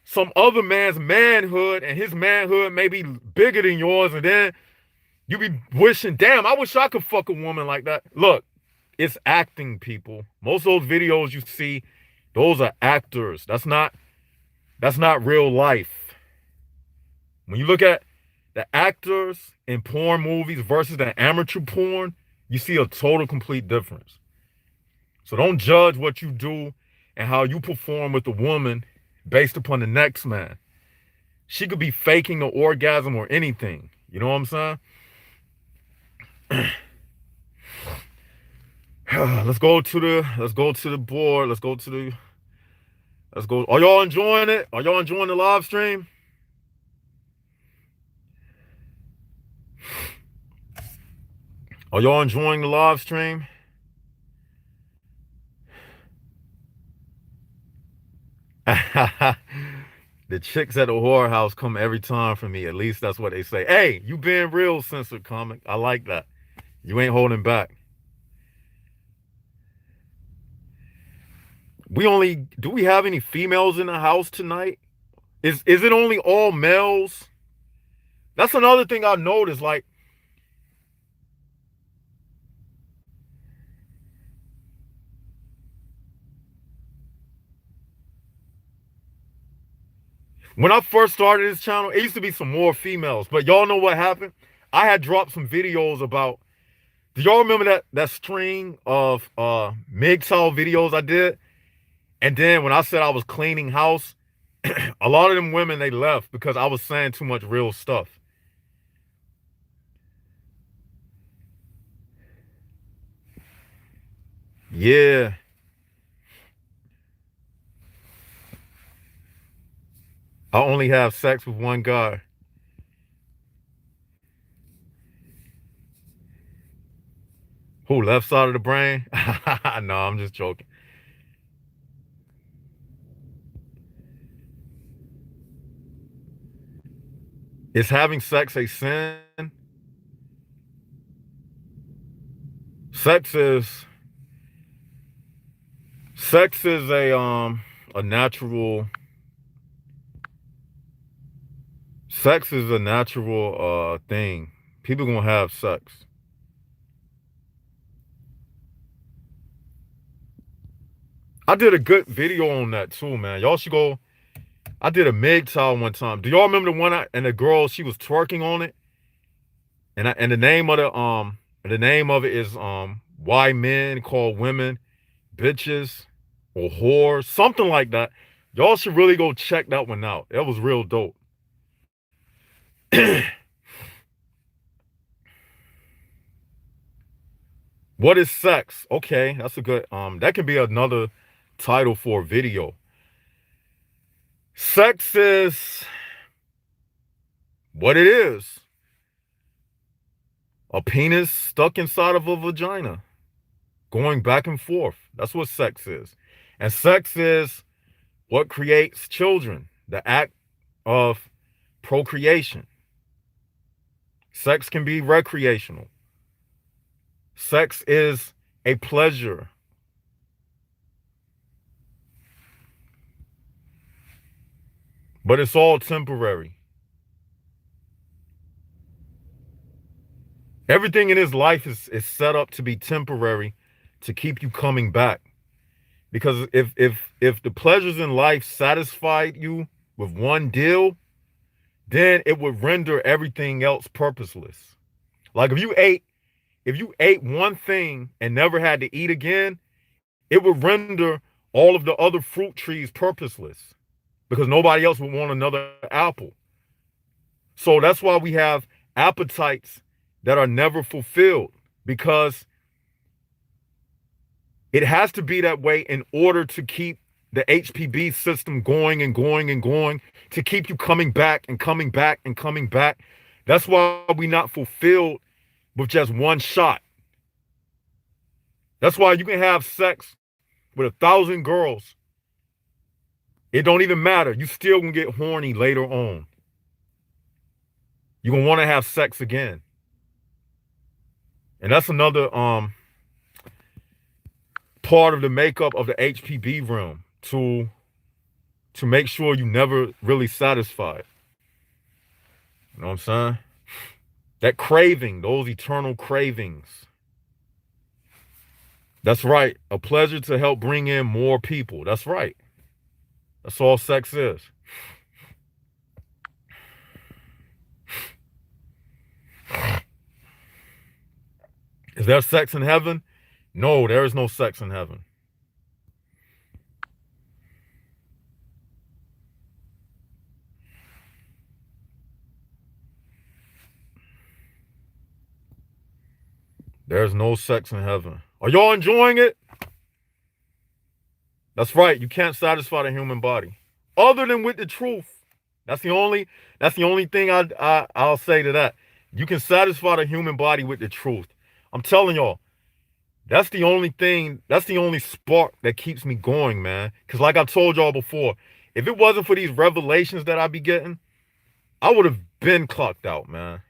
some other man's manhood, and his manhood may be bigger than yours, and then you be wishing, damn, I wish I could fuck a woman like that. Look, it's acting, people. Most of those videos you see, those are actors. That's not real life. When you look at the actors in porn movies versus the amateur porn, you see a total complete difference. So don't judge what you do and how you perform with a woman based upon the next man. She could be faking the orgasm or anything. You know what I'm saying? Let's go to the board. Let's go. Are y'all enjoying it? Are y'all enjoying the live stream? Are y'all enjoying the live stream? The chicks at the whorehouse come every time for me. At least that's what they say. Hey, you being real, censored comic. I like that. You ain't holding back. Do we have any females in the house tonight? Is it only all males? That's another thing I noticed. Like, when I first started this channel, it used to be some more females. But y'all know what happened? I had dropped some videos about. Do y'all remember that string of Mgtow videos I did? And then when I said I was cleaning house, a lot of them women, they left because I was saying too much real stuff. Yeah. I only have sex with one guy. Who, left side of the brain? No, I'm just joking. Is having sex a sin? Sex is a natural. Sex is a natural thing. People gonna have sex. I did a good video on that too, man. Y'all should go. I did a Mgtow one time. Do y'all remember the one and the girl, she was twerking on it? And the name of it is why men call women bitches or whores, something like that. Y'all should really go check that one out. It was real dope. What is sex? Okay, that's a good that could be another title for a video. Sex is what it is. A penis stuck inside of a vagina, going back and forth. That's what sex is. And sex is what creates children, the act of procreation. Sex can be recreational. Sex is a pleasure. but it's all temporary. Everything in his life is set up to be temporary, to keep you coming back. Because if the pleasures in life satisfied you with one deal, then it would render everything else purposeless. Like if you ate one thing and never had to eat again, it would render all of the other fruit trees purposeless because nobody else would want another apple. So that's why we have appetites that are never fulfilled, because it has to be that way in order to keep the HPB system going and going and going, to keep you coming back and coming back and coming back. That's why we're not fulfilled with just one shot. That's why you can have sex with 1,000 girls. It don't even matter. You still gonna get horny later on. You're gonna want to have sex again. And that's another part of the makeup of the HPB realm, to make sure you never really satisfied. You know what I'm saying? That craving, those eternal cravings. That's right. A pleasure to help bring in more people. That's right. That's all sex is. Is there sex in heaven? No, there is no sex in heaven. There's no sex in heaven. Are y'all enjoying it? That's right. You can't satisfy the human body other than with the truth. That's the only thing I'll say to that. You can satisfy the human body with the truth. I'm telling y'all, that's the only thing, that's the only spark that keeps me going, man. Because like I told y'all before, if it wasn't for these revelations that I be getting, I would have been clocked out, man.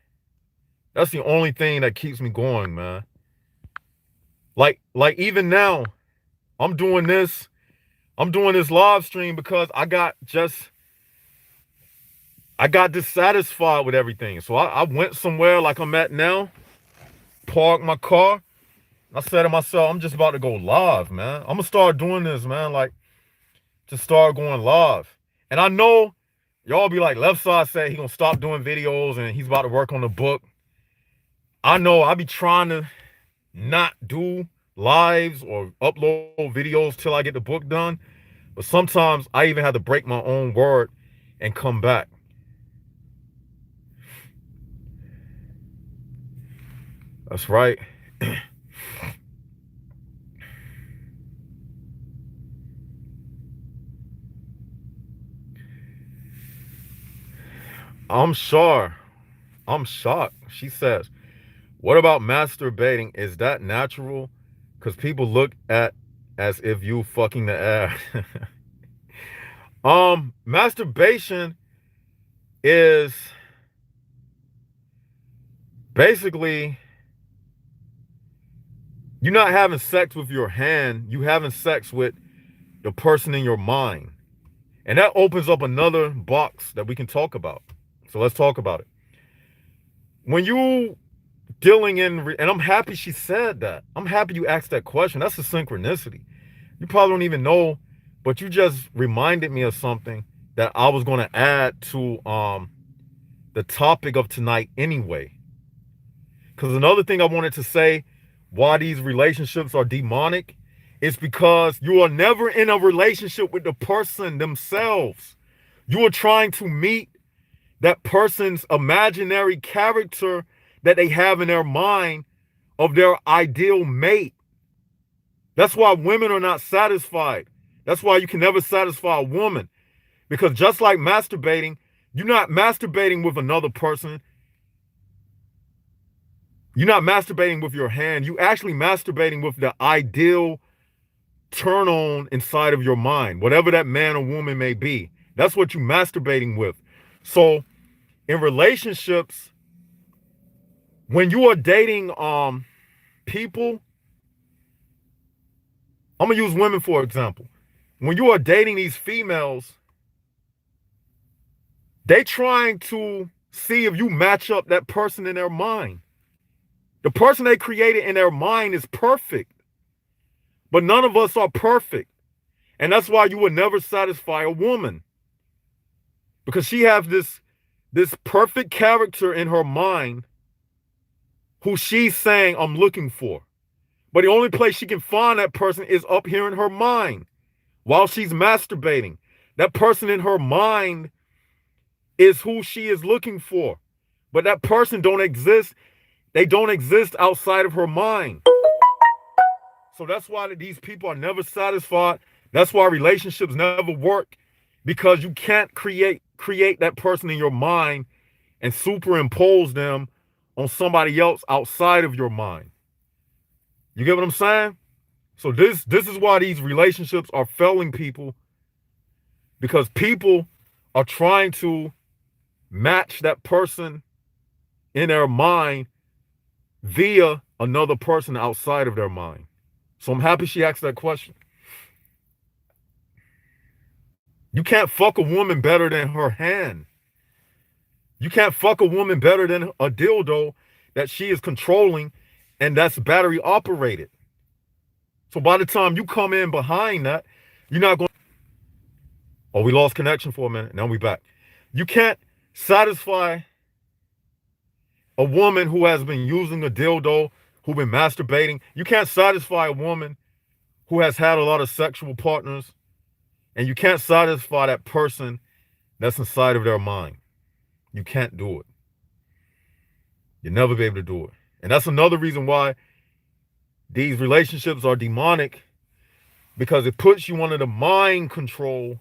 That's the only thing that keeps me going, man. Like even now, I'm doing this live stream because I got dissatisfied with everything. So I went somewhere like I'm at now, parked my car. I said to myself, I'm just about to go live, man. I'm gonna start doing this, man. Like, just start going live. And I know y'all be like, Left Side said he gonna stop doing videos and he's about to work on the book. I know I be trying to not do lives or upload videos till I get the book done. But sometimes I even have to break my own word and come back. That's right. I'm sure. I'm shocked. She says, what about masturbating? Is that natural? Because people look at as if you fucking the air. Masturbation is basically you're not having sex with your hand, you having sex with the person in your mind. And that opens up another box that we can talk about. So let's talk about it. When you dealing in, and I'm happy she said that. I'm happy you asked that question. That's a synchronicity. You probably don't even know, but you just reminded me of something that I was going to add to the topic of tonight anyway. Because another thing I wanted to say, why these relationships are demonic, is because you are never in a relationship with the person themselves. You are trying to meet that person's imaginary character that they have in their mind of their ideal mate. That's why women are not satisfied. That's why you can never satisfy a woman. Because just like masturbating, you're not masturbating with another person. You're not masturbating with your hand. You're actually masturbating with the ideal turn on inside of your mind, whatever that man or woman may be. That's what you're masturbating with. So in relationships, when you are dating people, I'm gonna use women for example. When you are dating these females, They trying to see if you match up that person in their mind. The person they created in their mind is perfect, but none of us are perfect. And that's why you will never satisfy a woman, because she has this perfect character in her mind who she's saying I'm looking for. But the only place she can find that person is up here in her mind while she's masturbating. That person in her mind is who she is looking for. But that person don't exist. They don't exist outside of her mind. So that's why these people are never satisfied. That's why relationships never work, because you can't create that person in your mind and superimpose them on somebody else outside of your mind. You get what I'm saying? So this is why these relationships are failing people, because people are trying to match that person in their mind via another person outside of their mind. So I'm happy she asked that question. You can't fuck a woman better than her hand. You can't fuck a woman better than a dildo that she is controlling and that's battery operated. So by the time you come in behind that, you're not going. Oh, we lost connection for a minute. Now we back. You can't satisfy a woman who has been using a dildo, who been masturbating. You can't satisfy a woman who has had a lot of sexual partners, and you can't satisfy that person that's inside of their mind. You can't do it. You'll never be able to do it. And that's another reason why these relationships are demonic, because it puts you under the mind control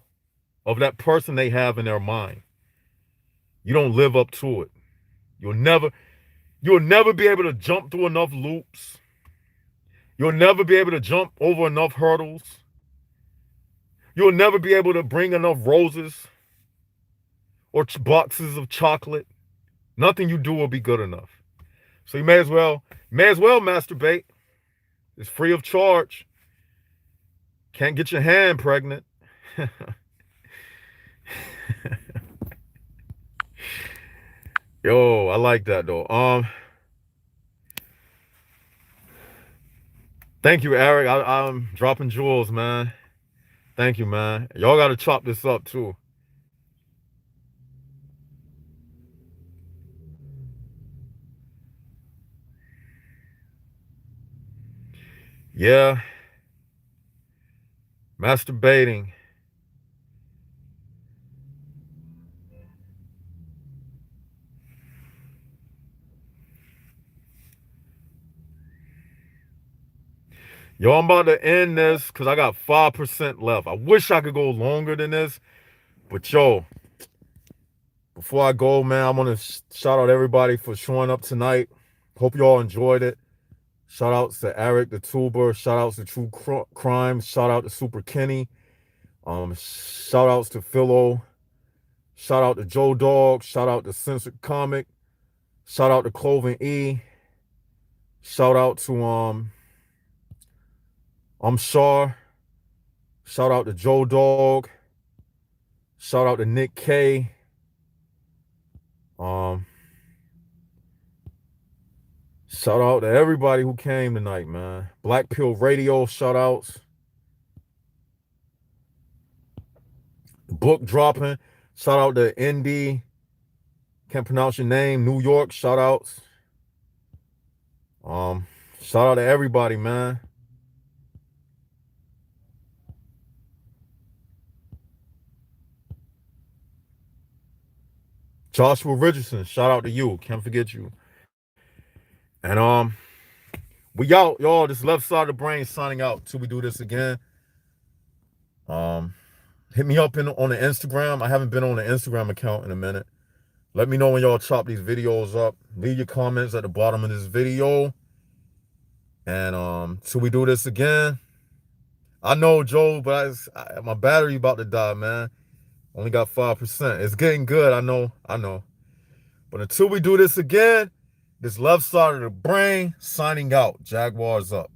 of that person they have in their mind. You don't live up to it. You'll never be able to jump through enough loops. You'll never be able to jump over enough hurdles. You'll never be able to bring enough roses or boxes of chocolate. Nothing you do will be good enough. So you may as well masturbate. It's free of charge. Can't get your hand pregnant. Yo, I like that though. Thank you, Eric. I'm dropping jewels, man. Thank you, man. Y'all gotta chop this up too. Yeah. Masturbating. Yo, I'm about to end this because I got 5% left. I wish I could go longer than this. But yo, before I go, man, I want to shout out everybody for showing up tonight. Hope you all enjoyed it. Shout outs to Eric the Tuber. Shout outs to True Crime. Shout out to Super Kenny. Shout outs to Philo. Shout out to Joe Dog. Shout out to Censored Comic. Shout out to Cloven E. Shout out to I'm Shar. Shout out to Joe Dog. Shout out to Nick K. Shout out to everybody who came tonight, man. Black Pill Radio, shout outs. Book dropping. Shout out to Indy. Can't pronounce your name. New York, shout outs. Shout out to everybody, man. Joshua Richardson, shout out to you. Can't forget you. And we out, y'all. This left side of the brain signing out till we do this again. Hit me up on the Instagram. I haven't been on the Instagram account in a minute. Let me know when y'all chop these videos up. Leave your comments at the bottom of this video. And till we do this again. I know, Joe, but my battery about to die, man. Only got 5%. It's getting good, I know. But until we do this again, this left side of the brain signing out. Jaguars up.